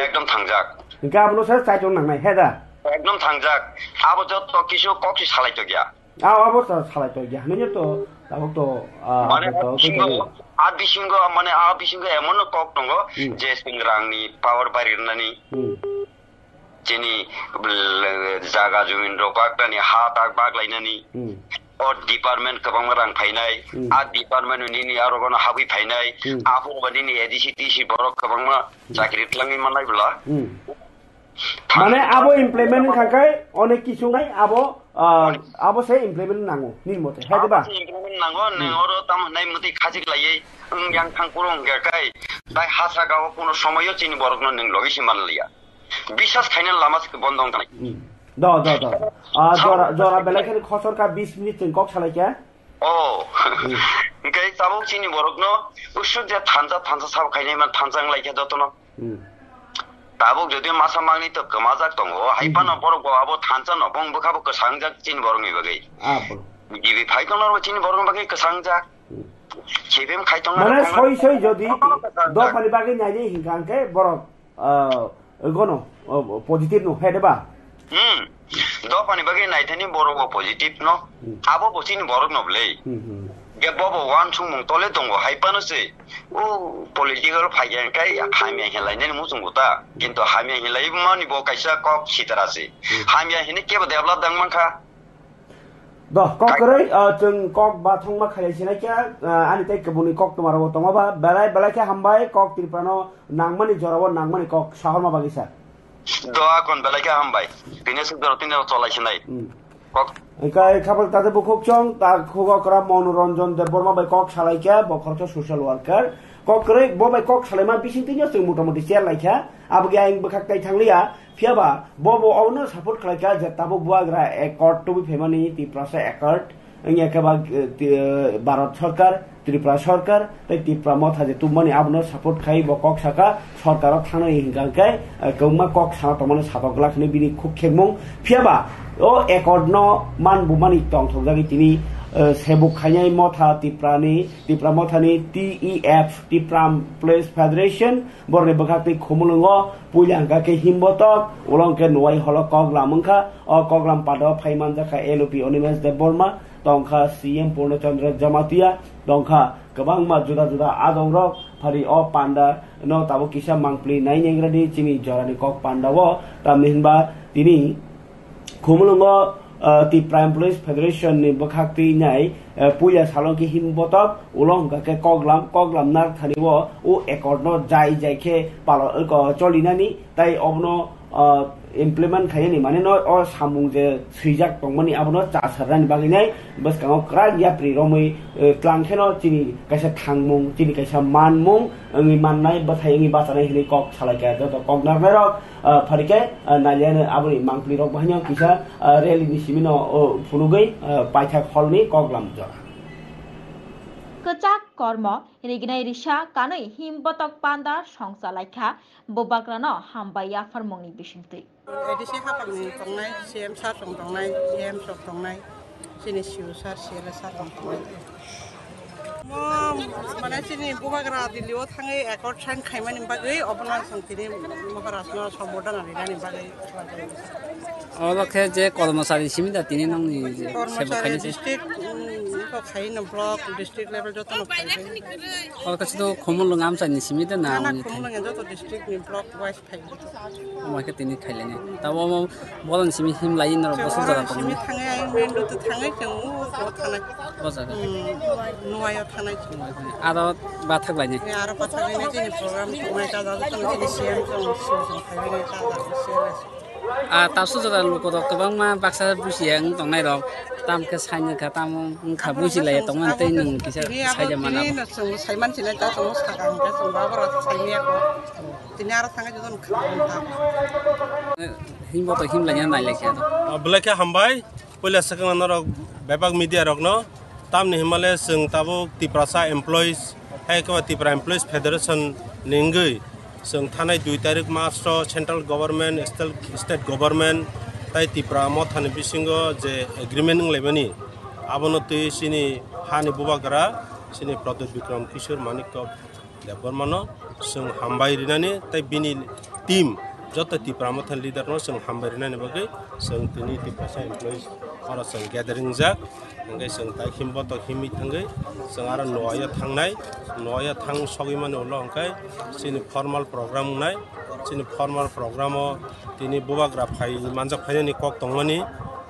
একদম থাংজাক গাবলো স্যার চাইজন নাংনাই হেদা একদম থাংজাক আবো যত কিছু কক্সি সালাইতো গিয়া আবো সালাইতো গিয়া মানে তো তাবক তো মানে আবিসিংগ এমন কক দঙ্গ যে সিংরাংনি পাওয়ার বাড়িরনানি যিনি জায়গা জমিন রকাকনি হা তাক বাগলাইনানি ও ডিপার্টমেন্ট কবাং রাং ফাইনাই আ ডিপার্টমেন্ট নিনি আরো কোন হাবি ফাইনাই আপু বাদিনি এডিসি টিসি বরক কবাং চাকরি তলাঙ্গি মানাইবলা মানে আবো ইমপ্লিমেন্ট খাকাই অনেক কিছু নাই আবো সে ইমপ্লিমেন্ট নাঙ্গো নিন মতে হে দেবা ইমপ্লিমেন্ট নাঙ্গো নেওর তাম নাই মতে খাজিক লাইয়ে ইয়াং থাং পুরং গাকাই তাই হাসা গাও কোন সময়ও চিনি বরক নং লগিসি মানলিয়া বিশ্বাস খাইনা লামাস বন্ধ হন নাই জরা বেলাকে খসর কা 20 মিনিট কক সালাইকা ও গাই তাবক চিনি বরক ন উসুক যে থানজা সাব খাইনাই মান থানজাং লাইকা দতন তাবক যদি মাসা মাংনি তো কমাজাক দङ হাইপানো বরক আবো থানজান বং বখাবো কসাংজাক চিনি বরংনি বাগै গিবি ফাইকনর চিনি বরং বাগै কসাংজাক চেবেম খাইতং মানে সই যদি দপানি বাগै নাইনি হিংকাংকে বরক গনো পজিটিভ নো হেডবা দপানি বাগै নাইথানি বরক পজিটিভ ন আবো বচিনি বরক নবলে গে ববো ওয়ান সুমং তলে দङ হাইপানোসে ও পলিটিক্যাল ফাইয়াংকাই হামিয়া হেলাইনে মুসুংগুতা কিন্তু হামিয়া হেলাই মানি বো কাইসা কক সিতারাসে হামিয়া হেনে কেবো डेभलप दांमानखा द কক করে जों কক বা থংমা খাইছিনাইকা আনি তাই কবুনি কক তোমারো তোমাবা বেলাকে হামবাই কক তিরপানো নাংমানি জরাবো নাংমানি কক শহরমা বাগিসা দোয়া কোন বেলাকে হামবাই বিনেস দরতিনে চলাইছিনাই কক একাই খাবল তাতে বুকুক চং তা খুগকরা মনোরঞ্জন দেববর্মা বাই কক সালাইকা বখরচ সোশ্যাল ওয়ার্কার কক করে ববাই কক সালাইমা বিসিংতিনি जों মোটামুটি শেয়ার লাইকা আবগে আইং বখাকতাই থাংলিয়া ফিয়াবা ববো অনো সাপোর্ট খালাইকা যে তাবো বুয়াগ্রা একর্ড টু বি ফেমানি টিপ্রাসা একর্ড একেবা ভারত সরকার ত্রিপুরা সরকার তাই ত্রিপুরা মথা যে তুমানি আবনো সাপোর্ট খাই বকক সাকা সরকারও থানাই হিংগাংকাই কৌমা কক সানা তমানে সাতকলাখনি বিনি খুব খেমং ফিয়াবা ও একর্ড ন মান বুমানি টং থংজাগি তিনি sebuk khainai motha tipra mothani TEF Tipram Police Federation borne bakhakti khumulungo puilangka ke himbotok ulongke nuai holo koglam mangkha o koglam pado phaiman jaka LOP Onimes de Borma tongkha CM Purnachandra Jamatia tongkha kabangma juda adongrok phari o panda no tabo kisa mangpli nai nengradi chini jorani kok panda wo tamninba tini khumulungo Tipram Police Federation ni bakhakti nai puya salongki himbotok ulongka ke koglam nar thani wo o ekorno jai ke palo ko cholinani tai obno implement khayani mane no o samung je swijak tongmani abono chasarani baginai baskango krak ya pri romoi klangkheno chini kaisa thangmung chini kaisa manmung ngi mannai bathai ngi basanai hini kok salaka to kognar rok pharike naliane aboni mangpli rok bahnya kisa rally ni simino funugai paithak holni koglam jora kecak kormo iriginai risa kanai himbotok panda songsa laikha bobagrano hambaya farmongni bisingtui edisi hapangni tongnai CM sar tongnai EM sok tongnai sini siu sar sira sar tongnai mana sini bobagra dilio thangai accord sign khaimani bagai obna sangtini maharashtra sambodan ani bagai অলকে যে কর্মচারী সীমিত তিনি নংনি যে কর্মচারী district ko khaina block district level joto no khai অলকে তো খমল নাম চাইনি সীমিত না na khumlang joto district ni block wise khai আমাকে তিনি খাইলেনি তাও বলেন সিমি হিম লাইন আর বসে জায়গা তো সিমি থাঙে আই মেন তো থাঙে কেউ ও থানাই বসে নুয়ায় থানাই আর বাথক লাইনে আর কথা লাইনে যে প্রোগ্রাম কমাইটা দাদা তো সিএম তো খাইবে তা তাসু জায়গা লোক তো গোবাং মা বাক্সা বুসিয়াং দংনাই রক তামকে সাইনে খা তাম খা বুসিলাই তংমান তৈ নং কিসা সাইজা মানা ni so saiman sila ta so sakang ta so babara saimia ko tini ara thanga jodon khata হিম বত হিম লাইনা নাই লেখা তো বলেকে হামবাই পয়লা সেকেন্ড রক বেবাক মিডিয়া রক ন তামনি হিমালয় जों তাবো Tiprasa employees হাইকবা Tipra employees federation নিঙ্গৈ जों थानाय 2 तारिख मार्च सेंट्रल गवर्नमेंट स्टेट गवर्नमेंट ताई तिप्रा मथानि बिसिंगो जे एग्रीमेंट लेबनि आबनो तै सिनि हानि बुबाग्रा सिनि प्रदीप विक्रम किशोर मानिक देबरमानो जों हामबाय रिनानि ताई बिनि टीम जत तिप्रा मथान लीडर न जों हामबाय रिनानि बगै जों तिनि तिप्रासा एमप्लॉइज और जों गैदरिंग जाक ओंगाय जों ताई हिमबत हिमि थांगै जों आरो नया थां सगैमानि उल ओंखाय सिनि फर्माल प्रोग्राम नाय सिनि फर्माल प्रोग्रामो तिनि बुबाग्रा फाइ मानजाक फाइनानि कक दंमानि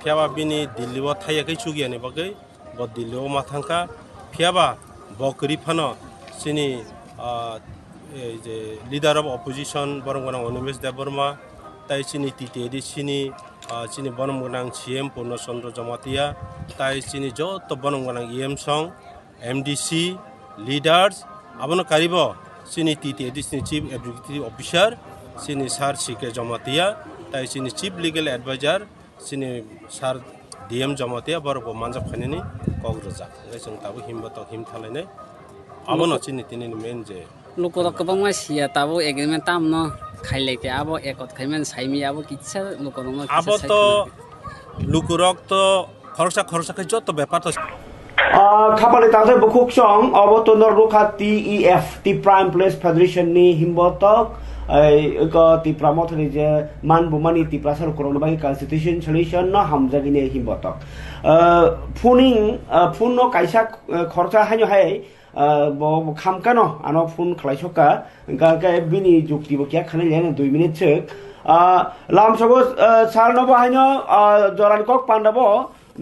फियाबा बिनि दिल्लीआव थायाखै सुगियानि बगै ब दिल्लीआव माथांका फियाबा बकरि फानो सिनि जे लीडर ऑफ ऑपोजिशन बरंगोनां अनिमेश देबबर्मा ताई सिनि टीटीडी सिनि बनमगोनां सीएम पूर्णचंद्र जमातिया ताई सिनि जत बनमगोनां EM सं MDC लीडर्स आबनो कारिब सिनि टीटीडी सिनि चीफ एग्जीक्यूटिव ऑफिसर सिनि सार सीके जमातिया ताई सिनि चीफ लीगल एडवाइजर सिनि सार DM जमातिया बरबो मानजाब खानिनि कग्रजा जों ताबो हिमबत हिम थालायनाय आबनो सिनि तिनि मेन जे लोक गोबां मानसिया ताबो एग्रीमेंट ताम न खाइलेके आबो एकत खाइमेन साइमी आबो किच्छा लोक न आबो तो लुकुरक तो खरसा के जत ব্যাপার তো खापाले ताथे बुखुक सं अबतनर रुखा TEF Tipram Police Federation ni himbotok ko Tipra mothani je man bumani Tipra sar korona bagi constitution solution no hamjagini himbotok phun no kaisa khorcha hanyo hai bo khamkano ano phun khlaisoka ga bini jukti bo kya khane lene 2 minute chek lamsago sarno bo hanyo joran kok pandabo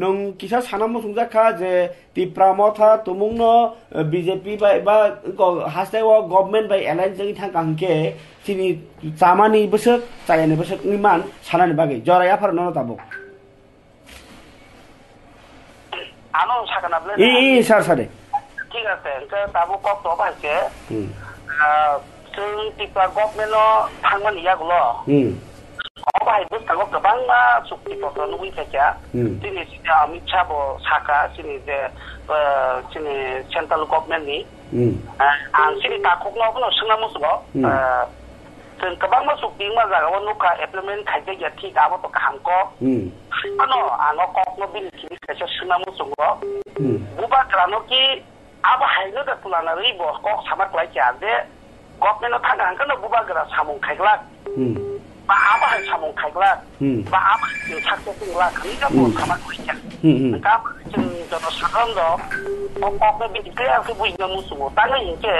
nung kisa sana mo sungjaka je Tipra motha tumungno BJP ba hastai wo government by alliance jagi thang kangke sini chamani besek chayani besek niman sanani bagi joraya phar no tabuk ano sakana ble sar sare ঠিক আছে এটা তাবো cock তো পাইছে जों Tipra government no thangman iyagulo 어바이 부스타고 그방마 숙지부터 누구이 되자 지니 진짜 미차보 사카 지니 이제 지니 센트럴 거버먼트니 안 시리 다 kok노브노 승나무스고 전 그방마 숙딩마 자가 원누카 애플리먼트 가이제 야티 가보도 강고 아노 kok노 빌 kaisa sunamu sungo buba grano ki aba haino da tulana ri bo kok samak lai kya de government no thanga angka no buba gra samung khaigla ba aba hai samung khaigla ba aba sakse singla khani ka bo samak lai kya ka jing jono sakam do kok be bi kya su bui ngamu sungo ta ngai ke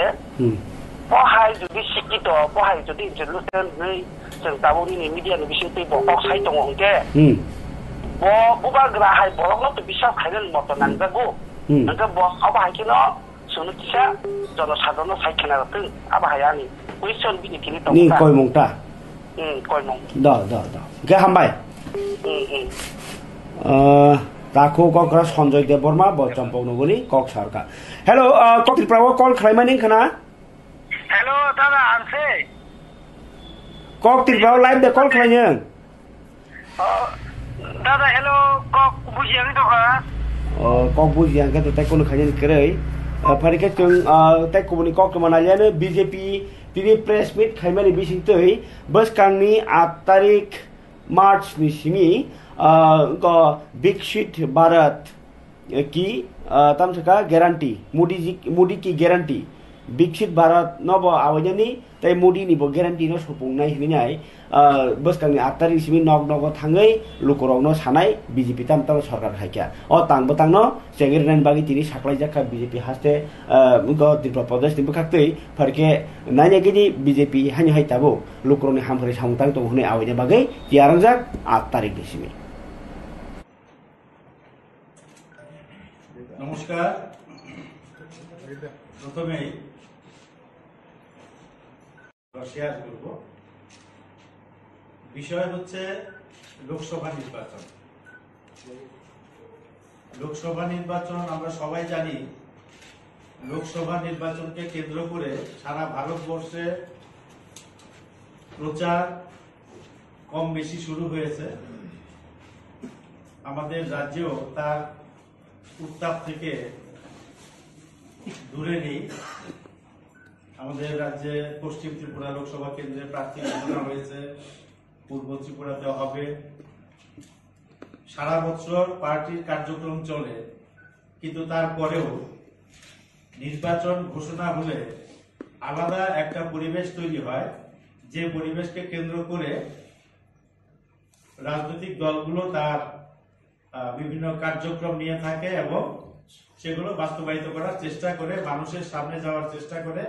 bo hai jodi sikito bo hai jodi jelusen nei jeng taboni ni media ni bising te bo kok sai tong ongke bo buba gra hai borok no to bisap khailen moto nangjago nangka bo aba hai kino sunu kisa jono sadono sai khana rateng aba hai ani question bini kini tong ni koi mongta koi mong da ge hambai তাকো ককরা সঞ্জয় দেববর্মা বচম্পক নগরী cock সরকার hello cock Tripura call খাইমানিং খানা hello দাদা আনছে cock Tripura live দে call খাইনিং দাদা hello cock বুঝিয়াং দকা cock বুঝিয়াং কে তাই কোন খাইনি করেই ফারিকে जों তাই কোবনি কক মানালিয়ানো বিজেপি তিনি প্রেস মিট খাইমানি বিসিংতৈ বসকাংनि 8 तारिख मार्च नि सिमी विकसित भारत की तमसका गारंटी मोदी की गारंटी विकसित भारत नब आवजनी तै मोदी नि बो गारंटी न सपुंनाय हिनाय बसकांनि 8 तारिख सिमी नग थाङै लुकरावनो सानाय बीजेपी तामताव सरकार हायका अ तांबो तांनो सेंग्रेनान बागि तिनि साख्लाय जाखा बीजेपी हास्ते त्रिपुरा प्रदेश नि बखाक्तै फरके नायनेगिनि बीजेपी हानि हायताबो लुकरावनि हामफारि सामतां दं हने आवयने बागै तियारंजाक 8 तारिख सिमी नमस्कार प्रथमेই শেয়ার করব বিষয় হচ্ছে লোকসভা নির্বাচন আমরা সবাই জানি লোকসভা নির্বাচনকে কেন্দ্র করে সারা ভারতবর্ষে প্রচার কম বেশি শুরু হয়েছে আমাদের রাজ্যেও তার উত্তাপ থেকে দূরে নেই আমাদের রাজ্যে পশ্চিম ত্রিপুরা লোকসভা কেন্দ্রে প্রার্থী ঘোষণা হয়েছে পূর্ব ত্রিপুরাতে হবে সারা বছর পার্টির কার্যক্রম চলে কিন্তু তারপরেও নির্বাচন ঘোষণা হলে আলাদা একটা পরিবেশ তৈরি হয় যে পরিবেশকে কেন্দ্র করে রাজনৈতিক দলগুলো তার বিভিন্ন কার্যক্রম নিয়ে থাকে এবং সেগুলো বাস্তবায়িত করার চেষ্টা করে মানুষের সামনে যাওয়ার চেষ্টা করে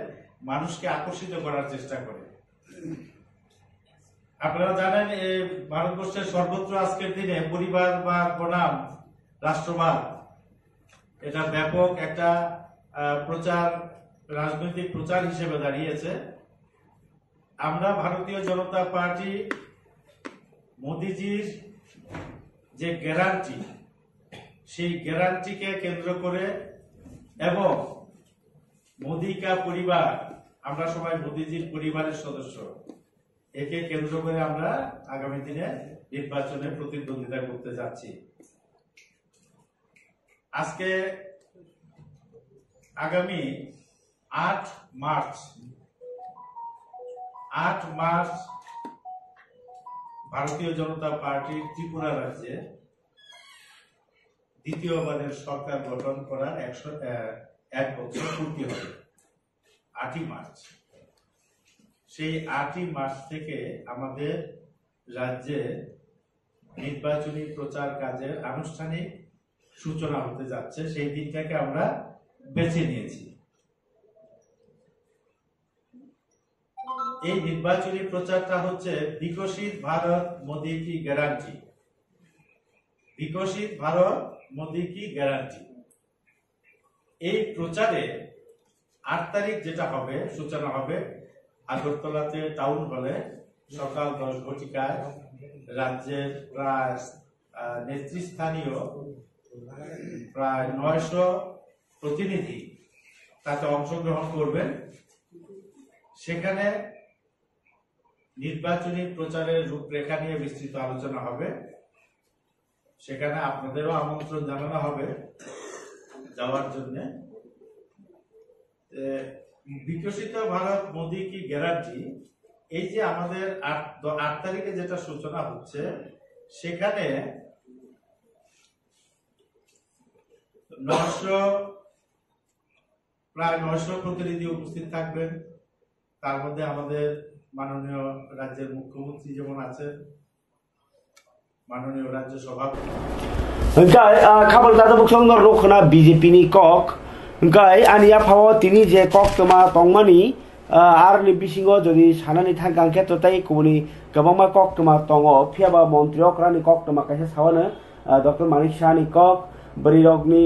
মানুষকে আকর্ষিত করার চেষ্টা করে আপনারা জানেন এই ভারতবর্ষের সর্বত্র আজকের দিনে পরিবার বা বনাম রাষ্ট্রবাদ এটা ব্যাপক একটা প্রচার রাজনৈতিক প্রচার হিসেবে দাঁড়িয়েছে আমরা ভারতীয় জনতা পার্টি মোদিজির যে গ্যারান্টি সেই গ্যারান্টিকে কেন্দ্র করে এবং মোদি কা পরিবার আমরা সবাই মোদিজির পরিবারের সদস্য একে কেন্দ্র করে আমরা আগামী দিনে নির্বাচনে প্রতিদ্বন্দ্বিতা করতে যাচ্ছি আজকে আগামী 8 মার্চ ভারতীয় জনতা পার্টির ত্রিপুরা রাজ্যে দ্বিতীয়বারের সরকার গঠন করার 101 বছর পূর্তি হবে 8 মার্চ সেই 8 মার্চ থেকে আমাদের রাজ্যে নির্বাচনী প্রচার কাজের আনুষ্ঠানিক সূচনা হতে যাচ্ছে সেই দিনটাকে আমরা বেছে নিয়েছি এই নির্বাচনী প্রচারটা হচ্ছে বিকশিত ভারত মোদি কি গ্যারান্টি বিকশিত ভারত মোদি কি গ্যারান্টি এই প্রচারে 8 তারিখ যেটা হবে সূচনা হবে আগরতলাতে টাউন হলে সকাল 10 ঘটিকায় রাজ্যের প্রায় নেতৃস্থানীয় প্রায় 900 প্রতিনিধি তাতে অংশগ্রহণ করবেন সেখানে নির্বাচনী প্রচারের রূপরেখা নিয়ে বিস্তৃত আলোচনা হবে সেখানে আপনাদেরও আমন্ত্রণ জানানো হবে যাওয়ার জন্য বিকশিত ভারত মোদি কি গ্যারান্টি এই যে আমাদের 8 তারিখে যেটা সূচনা হচ্ছে সেখানে প্রায় 900 প্রতিনিধি উপস্থিত থাকবেন। তার মধ্যে আমাদের মাননীয় রাজ্যের মুখ্যমন্ত্রী যেমন আছেন, মাননীয় রাজ্য সভাপতি খাবার দাদা বুকসং রোখনা BJP ni kok Engkai ania pawo tini je kok toma tongmani ar ni bisingo jodi sanani thangkang khetro tai kubuni kabangma kok toma tongo phiaba montri okrani kok toma kaisa sawana Dr. Manik Shah ni kok berirogni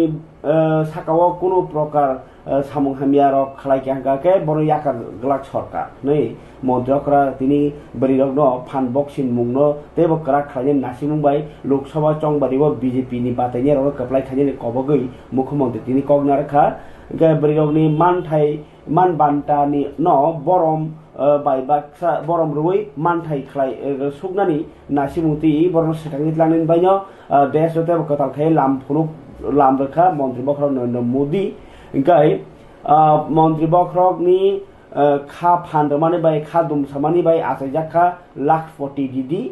sakawo kuno prokar samung hamia rok khalai kyangka ke boro yakar glak sorkar nei montri okra tini berirogno phan boxin mungno tebo krak khalai nasimung bai lok sabha chongbaribo BJP ni batainya rok kaplai khani kobogoi mukhyamantri tini kok narakha ke berirogni man banta ni no borom bai baksa borom ruwi manthai khlai sugnani nasimungti borom setangni tlanin baino desh jote kotal khai lam phuluk lam rekha montri bokrok Narendra Modi engkai montri bokrok ni kha phandamani bai kha dumsamani bai asaijakha lakh 40 didi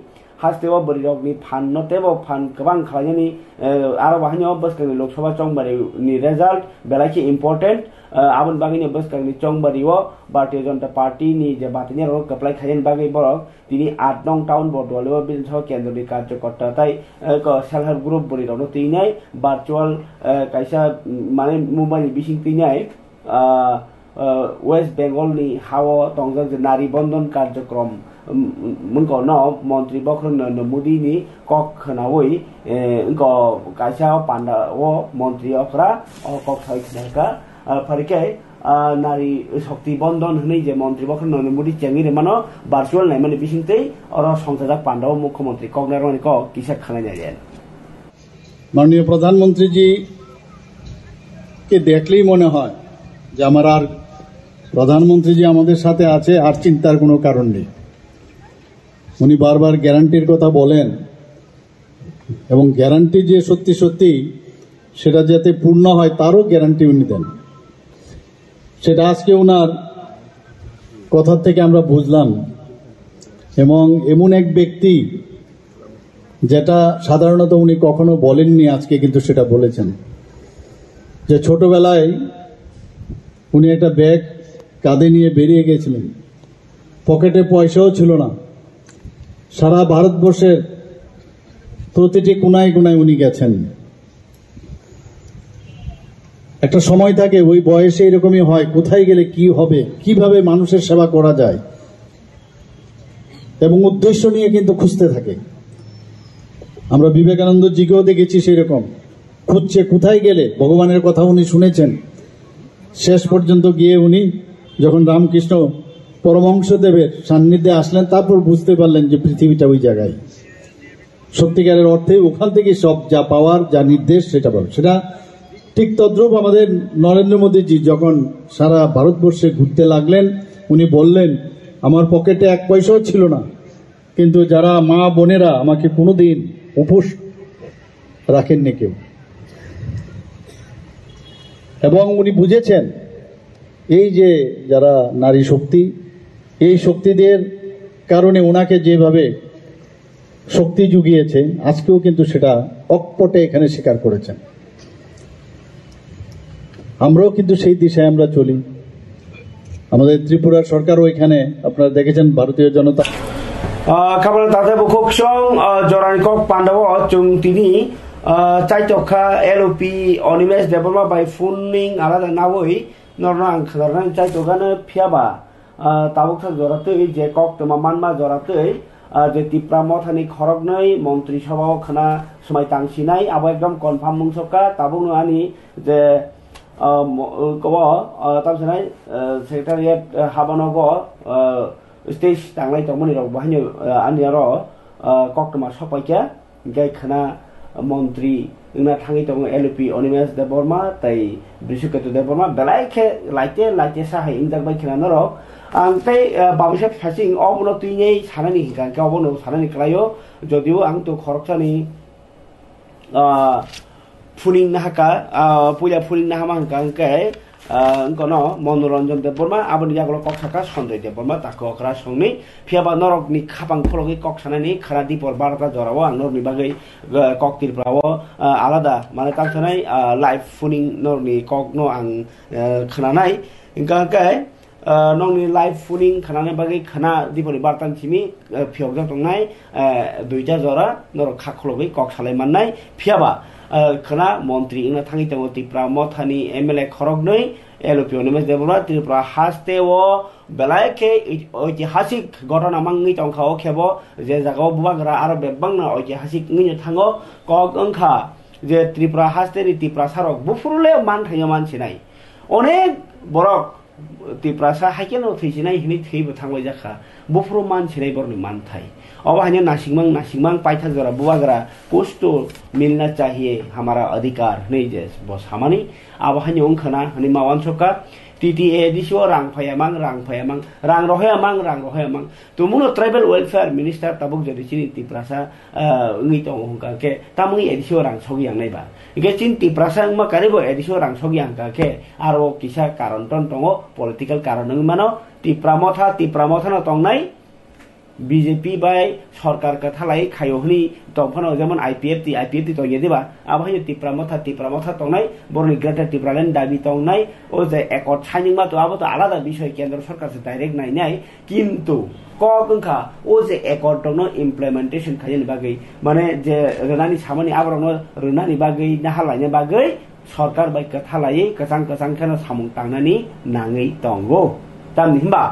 hasteo berirok ni phan notebo phan kabang khlaini aro bahanyo baskani lok sabha chongbari ni result belaki important abon bagini baskani chongbari o Bharatiya Janata Party ni je batini ro kaplai khayen bagai borok tini 8 nong town bodwaleo binsho kendro ni karyakarta tai ko self help group berirok no tinai virtual kaisa mane mobile bising tinai West Bengal ni hawo tongjak je nari bondon karyakram mungko no montri bokrok Narendra Modi ni kok khanawoi ko kaisa panda o montri okra kok thai khnaka parikai nari shakti bondon hnei je montri bokrok Narendra Modi changi re mano virtual nai mane bisingtei oro songchajak panda o mukhyamantri kok narmani kok kisak khanai jayen माननीय प्रधानमंत्री जी के देखलेই মনে হয় যে আমার আর প্রধানমন্ত্রী জি আমাদের সাথে আছে আর চিন্তার কোনো কারণ নেই উনি বারবার গ্যারান্টির কথা বলেন এবং গ্যারান্টি যে সত্যি সত্যি সেটা যাতে পূর্ণ হয় তারও গ্যারান্টি উনি দেন সেটা আজকে ওনার কথা থেকে আমরা বুঝলাম এবং এমন এক ব্যক্তি যেটা সাধারণত উনি কখনো বলেননি আজকে কিন্তু সেটা বলেছেন যে ছোটবেলায় উনি একটা ব্যাগ কাঁধে নিয়ে বেরিয়ে গেছিলেন পকেটে পয়সাও ছিল না সারা ভারতবর্ষের প্রতিটি কোনায় কোনায় উনি গেছেন একটা সময় থাকে ওই বয়সে এরকমই হয় কোথায় গেলে কি হবে কিভাবে মানুষের সেবা করা যায় এবং উদ্দেশ্য নিয়ে কিন্তু খুঁজতে থাকে আমরা বিবেকানন্দ জিকেও দেখেছি সেরকম খুঁজছে কোথায় গেলে ভগবানের কথা উনি শুনেছেন শেষ পর্যন্ত গিয়ে উনি যখন রামকৃষ্ণ পরমহংসদেবের সান্নিধ্যে আসলেন তারপর বুঝতে পারলেন যে পৃথিবীটা ওই জায়গায় সত্যিকারের অর্থে ওখান থেকে সব যা পাওয়ার যা নির্দেশ সেটা পাবে সেটা ঠিক তদ্রূপ আমাদের নরেন্দ্র মোদীজি যখন সারা ভারতবর্ষে ঘুরতে লাগলেন উনি বললেন আমার পকেটে এক পয়সাও ছিল না কিন্তু যারা মা বোনেরা আমাকে কোনোদিন উপোস রাখেননি কেউ এবং উনি বুঝেছেন এই যে যারা নারী শক্তি এই শক্তিদের কারণে ওনাকে যেভাবে শক্তি জুগিয়েছে আজকেও কিন্তু সেটা অকপটে এখানে স্বীকার করেছেন আমরাও কিন্তু সেই দিশায় আমরা চলি আমাদের ত্রিপুরা সরকারও এখানে আপনারা দেখেছেন ভারতীয় জনতা খাবার তাতে বুকসং জরানিকক পান্ডব চুং তিনি চাইতখা এলওপি অনিমেশ দেবমা বাই ফুননিং আলাদা নাবই নরনা আংখারনা চাইতখানো ফিয়াবা তাবুকসা জরাতৈ যে কক তমা মানমা জরাতৈ যে তিপ্রা মথানি খরগनै মন্ত্রী সভাও খানা সময় তাংসিনাই আবো একদম কনফার্ম মুংসকা তাবুনো আনি যে কব তামসিনাই সেক্রেটারিয়েট হাবানগ স্টেজ তাংলাই তমনি রক বাহানি আনিয়ার কক্তমা সপাইকা গাই খানা মন্ত্রী ইংনা থাঙি তং এলপি অনিমেশ দেববর্মা তাই বৃষকেতু দেববর্মা বেলাইখে লাইতে সাহাই ইংজাক বাই খানা নরক आं तै बाबुसा फासिं अबनो तुइनै सानानि हिंगांके अबनो सानानि क्लायो जदिও आं तो खरकसानि फुलिं नाहाका पुया फुलिं नाहामा हिंगांके কোন মনোরঞ্জন দেববর্মা আবনি জাগল ককসাকা সঞ্জয় দেববর্মা তাকে অকরা সংনি ফিয়াবা নরকনি খাপাং খলগি ককসানানি খানা দিপর বারতা জরাও আং নরনি বাগै ককতির প্রাও আলাদা মানে কালসানাই লাইভ ফুনিং নরনি ককনো আং খানানাই ইনকাকাय नंनि लाइव फुनिं खानानै बागै खाना दिपनि बारतान सिमी फियावजा दंनाय दुइटा जरा नर खाखलगै कक सालाय माननाय फियाबा खाना मन्त्री इना थाङि दङ त्रिपुरा मथानि एमएलए खरगनै एलपि अनिमेश देबबर्मा त्रिपुरा हास्तेओ बेलायखे ऐतिहासिक घटना मांगै दंखाओ खेबो जे जागाव बुबाग्रा आरो बेबांना ऐतिहासिक ngैनो थाङो कक ओंखा जे त्रिपुरा हास्तेनि त्रिपुरा सारक बुफुरले मान थाङो मानसिनाय अनेक बरक त्रिपुरासा हाइकेल थैसिनाय हिनि थैबो थांबाय जाखा बुफुर मानसिनाय बरनि मानथाय अबाहानि नासिंमां पाइथा जरा बुवाग्रा कुछ तो मिलना चाहिए हमारा अधिकार नहीं जे बस हमानी आबाहानि ओंखाना हनि मावान सका TTA दिसो रां फायामां रां रहायामां तुमुनो ट्राइबल वेलफेयर मिनिस्टर ताबुक जदि चिनि त्रिपुरासा ngै दङ हंकाके तामुइ एदिसो रां सगियां नायबा इगे चिन त्रिपुरासा मा कारिबो एदिसो रां सगियां काके आरो किसा कारण टन दङ पलिटिकल कारण नङ मानो त्रिपुरा मथा न तंनाय बीजेपी बाय सरकार का थालाय खायोहनि दंफानो जेमन IPFT तंगे दिबा आबाहाय त्रिपुरा मथा तंनाय बरनि ग्रेटर त्रिपुरालेण्ड दाबि तंनाय ओ जे एकर्ड साइनिं मा तो आबो तो आलादा विषय केंद्र सरकार से डाइरेक्ट नायनाय किन्तु कगंखा ओ जे एकर्ड दंनो इमप्लिमेंटेशन खायनि बागै माने जे रनानि सामनि आबरनो रनानि बागै नाहालायनि बागै सरकार बाय का थालायै कसां खानो सामुं तांनानि नाङै दंगो तामनि हिमबा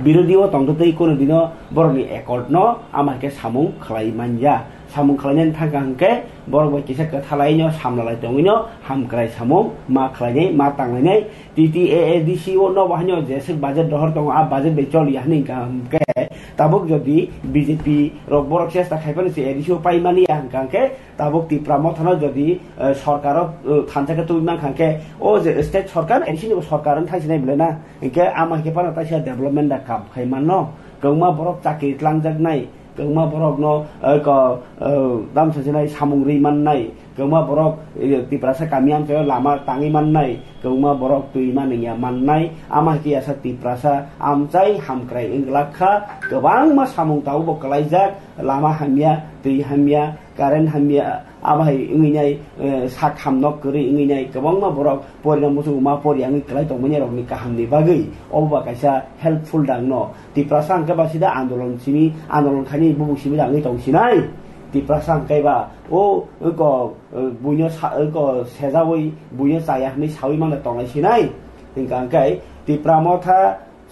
बिरोधीओ तंगतै कोनो दिनो बरनि एकर्ड न आमाके सामुं खलाय मानजा सामुं खलायनाय थांगांके बरबो किसा कथालायनो सामलाय दंगिनो हामक्राय सामुं मा खलायनाय मा तांलायनाय TTAADCO न बाहायनो जेसे बाजेट दहर दं आ बाजेट बेचलि हानि गामके ताबुक जदि बीजेपी रक बरक चेष्टा खायफानि से एडिसो पाइमानि आंकांके ताबुक त्रिपुरा मथानो जदि सरकार थानसाके तुइमा खांके ओ जे स्टेट सरकार एडिसिनि सरकारन थासिनाय बिलेना इके आमाके पाना तासिया डेभलपमेन्ट दा काम खायमानो गौमा बरक चाकरि लांजागनाय गौमा बरक न दाम सजिनाय सामुंग्रि माननाय गौमा बरक त्रिपुरासा गामि ओनसोलाव लामा ताङै माननाय गौमा बरक तुइमा नैया माननाय आमाके आसा त्रिपुरासा आमचाय हामक्राय इंगलाखा गोबां मा सामुं तावबो कलायजाक लामा हामिया दै हामिया कारेन्ट हामिया आबाहाय इंगैनाय साक हामनक करै इंगैनाय गोबां मा बरक परिनाम मुसु मा परियाङै कलाय दंमोन रकनि काहामनि बागै अबबा कायसा हेल्पफुल दांनो त्रिपुरासा अंके बासिदा आन्दोलन खानि बुबु सिमि दाङै दंसिनाय त्रिपुरासा अंकेबा ओ बुइनो सेजावै बुइनो जाया हनै सावै माने दंनायसिनाय इंका अंके त्रिपुरा मथा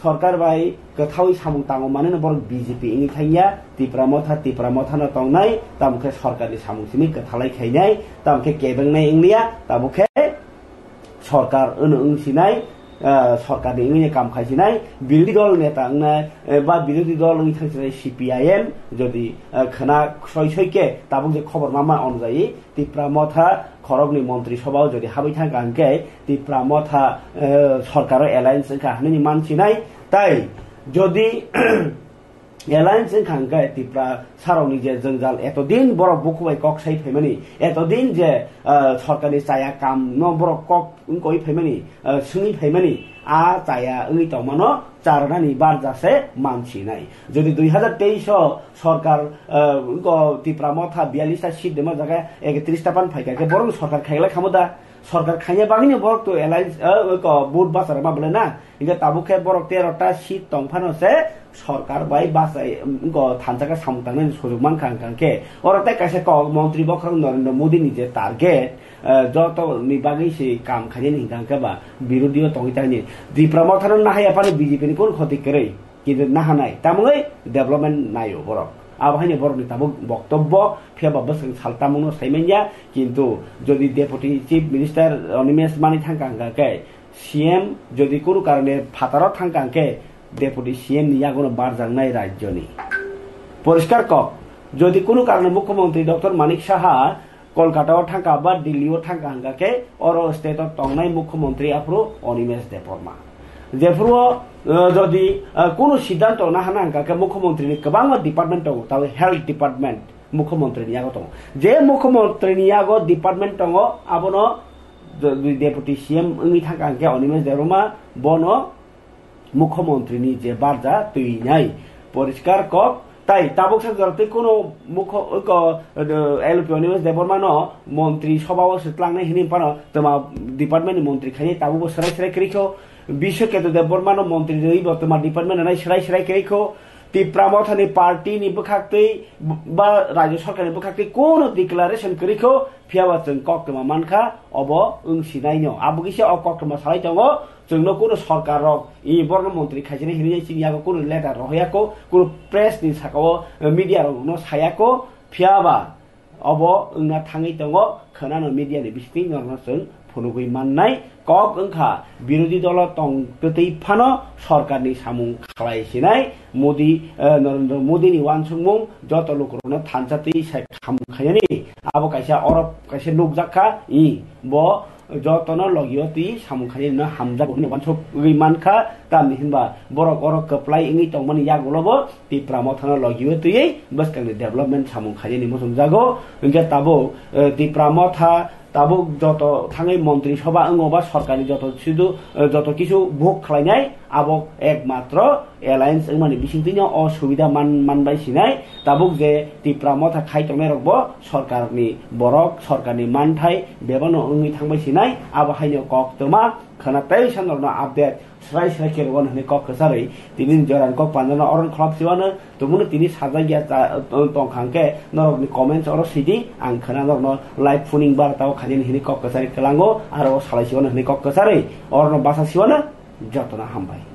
सरकार बाय गथावै सामुं ताङो माने बर बीजेपी इंगै खायया त्रिपुरा मथा न तंनाय तामुखे सरकारनि सामुं सिमि गथालाय खायनाय तामुखे केबेंनाय इंलिया तामुखे सरकार ओंसिनाय सरकारनि इंगै काम खायसिनाय बिरोधी दल नेता बा बिरोधी दल इंगै थांसिनाय CPIM जदि खाना सयके ताबुक जे खबर मा अनुजायै त्रिपुरा मथा खरगनि मन्त्री सभाव जदि हाबै थांगांके त्रिपुरा मथा सरकार एलायन्स का हानि मानसिनाय ताई जदि एलायन्स खांगे त्रिपुरा सारौनि जे जंजाल एतदिन बरक बुकुबाय कक साइ फैमानि एतदिन जे सरकारनि चाया काम न बरक कक उनकoi फैमानि सुङि फैमानि आ चाया उङि तमानो चारनानि बारजासे मानसिनाय जदि 2023 सरकार उनको त्रिपुरा मथा 42 टा सीट देमा जगह 31 टा पान फाइकाके बरक सरकार खायला खामदा सरकार खाइने बागिने बरक तो एलायन्स बुट बाजार मा बोलेना इगे ताबुखे बरक 13 टा सीट तंफानो से सरकार बाय बासाय थानसाका सामतांनाय सुजुग मानखांखांके अरते कासे मन्त्री बख्रं नरेन्द्र मोदी नि जे टार्गेट जत निबागैसे काम खायनि हिंगांकेबा बिरोधीओ तंगितानि त्रिपुरा मथानो नाहायापानो बीजेपी नि कोन खति करे किन्तु नाहानाय तामुङै डेभलपमेन्ट नायो बरक आबाहायनि बरकनि ताबुक बक्तव्य फेबा बसं सालतामुनो साइमेन्या किन्तु जदि डेपुटी चीफ मिनिस्टर अनिमेश मानि थांगांके CM जदि कोनो कारणे फाताराव थांगांके डेपुटी CM नियागोनो बारजांनाय राज्यनि परिष्कार कक जदि कोनो कारणे मुख्यमंत्री डॉक्टर मानिक साहा कलकातायाव थांगा बा दिल्लीयाव थांगांके अर स्टेटआव तंनाय मुख्यमंत्री आफ्रो अनिमेश देबबर्मा जेफोरो जदि कोनो सिद्धांत नाहानांगाके मुख्यमंत्रीनि गोबां डिपार्टमेन्ट दङ ताव हेल्थ डिपार्टमेन्ट मुख्यमंत्रीनि आगो दङ जे मुख्यमंत्रीनि आगो डिपार्टमेन्ट दङ आबनो ডেপুটি সিএম ওই থাকা আগে অনিমেষ দেববর্মা বনো মুখ্যমন্ত্রীনি যে বার্তা তুই নাই পরিষ্কার কক তাই তাবুক সাথে কোনো মুখ্য এলপি অনিমেষ দেববর্মা মন্ত্রী সভাও সেতলাংনাই হিনি পানো তোমা ডিপার্টমেন্ট মন্ত্রী খাই তাবুক সেরাই সেরাই করিখো বিশ্বকেতু দেববর্মা মন্ত্রী রইব তোমার ডিপার্টমেন্ট নাই সেরাই সেরাই করিখো টিপ্রামথানি পার্টিनि बोखाक्तै बा राज्य सरकारनि बोखाक्तै कोनो डिक्लारेशन करिखौ फियाबा जों कक्टमा मानखा अब ओंसिनायनो आबुगिसे अ कक्टमा सालाय दङ जोंनो कोनो सरकार इ बर्न मन्त्री खाइजने हिरियै सिनियाको कोनो लेटार रहयाको कोनो प्रेस नि साकाव मिडिया रनो सायाको फियाबा अब ओंना थाङै दङ खोनानो मिडियानि बिसिनि नरनो जों फनुगै माननाय कक ओंखा बिरोधी दल तंगतै फानो सरकारनि सामुं खालायसिनाय मोदी नरेंद्र मोदी नि वानसुंमुं जत लोकरनो थानसातै खामखायनि आबो कायसा अरब कायसा लोकजाखा इ ब जतन लगियति सामुखानि न हामजा गनि वानसुक गैमानखा तामनि हिनबा बरक अरक कप्लाय इंगि तंगमनि यागलबो तिप्रामथन लगियति बसकानि डेभलपमेन्ट सामुखानि मसुं जागो इंगे ताबो तिप्रामथा ताबो जत थाङै मन्त्री सभा अंगबा सरकारनि जत किछु भोग खालायनाय आबो एकमात्र एलायन्स माने बिसिंतिनि असुबिदा मानबाय सिनाय ताबुक जे तिप्रामथा खायतंनाय रगबो सरकारनि बरक सरकारनि मानथाय बेबानो ओंगि थांबाय सिनाय आबो हायनो कक्तमा खोनातै सानरनो आपडेट स्राय स्राय केरवन हने कक खसारै तिनि जरान कक पानना अरन खलाप सिवानो तुमुनो तिनि साजा गया तंखांके नरकनि कमेन्ट्स अर सिदि आं खोनानरनो लाइभ फुनिं बारताव खादिन हिनि कक खसारै कलांगो आरो सालाय सिवानो हने कक खसारै अरन बासा सिवानो जतना हामबाय।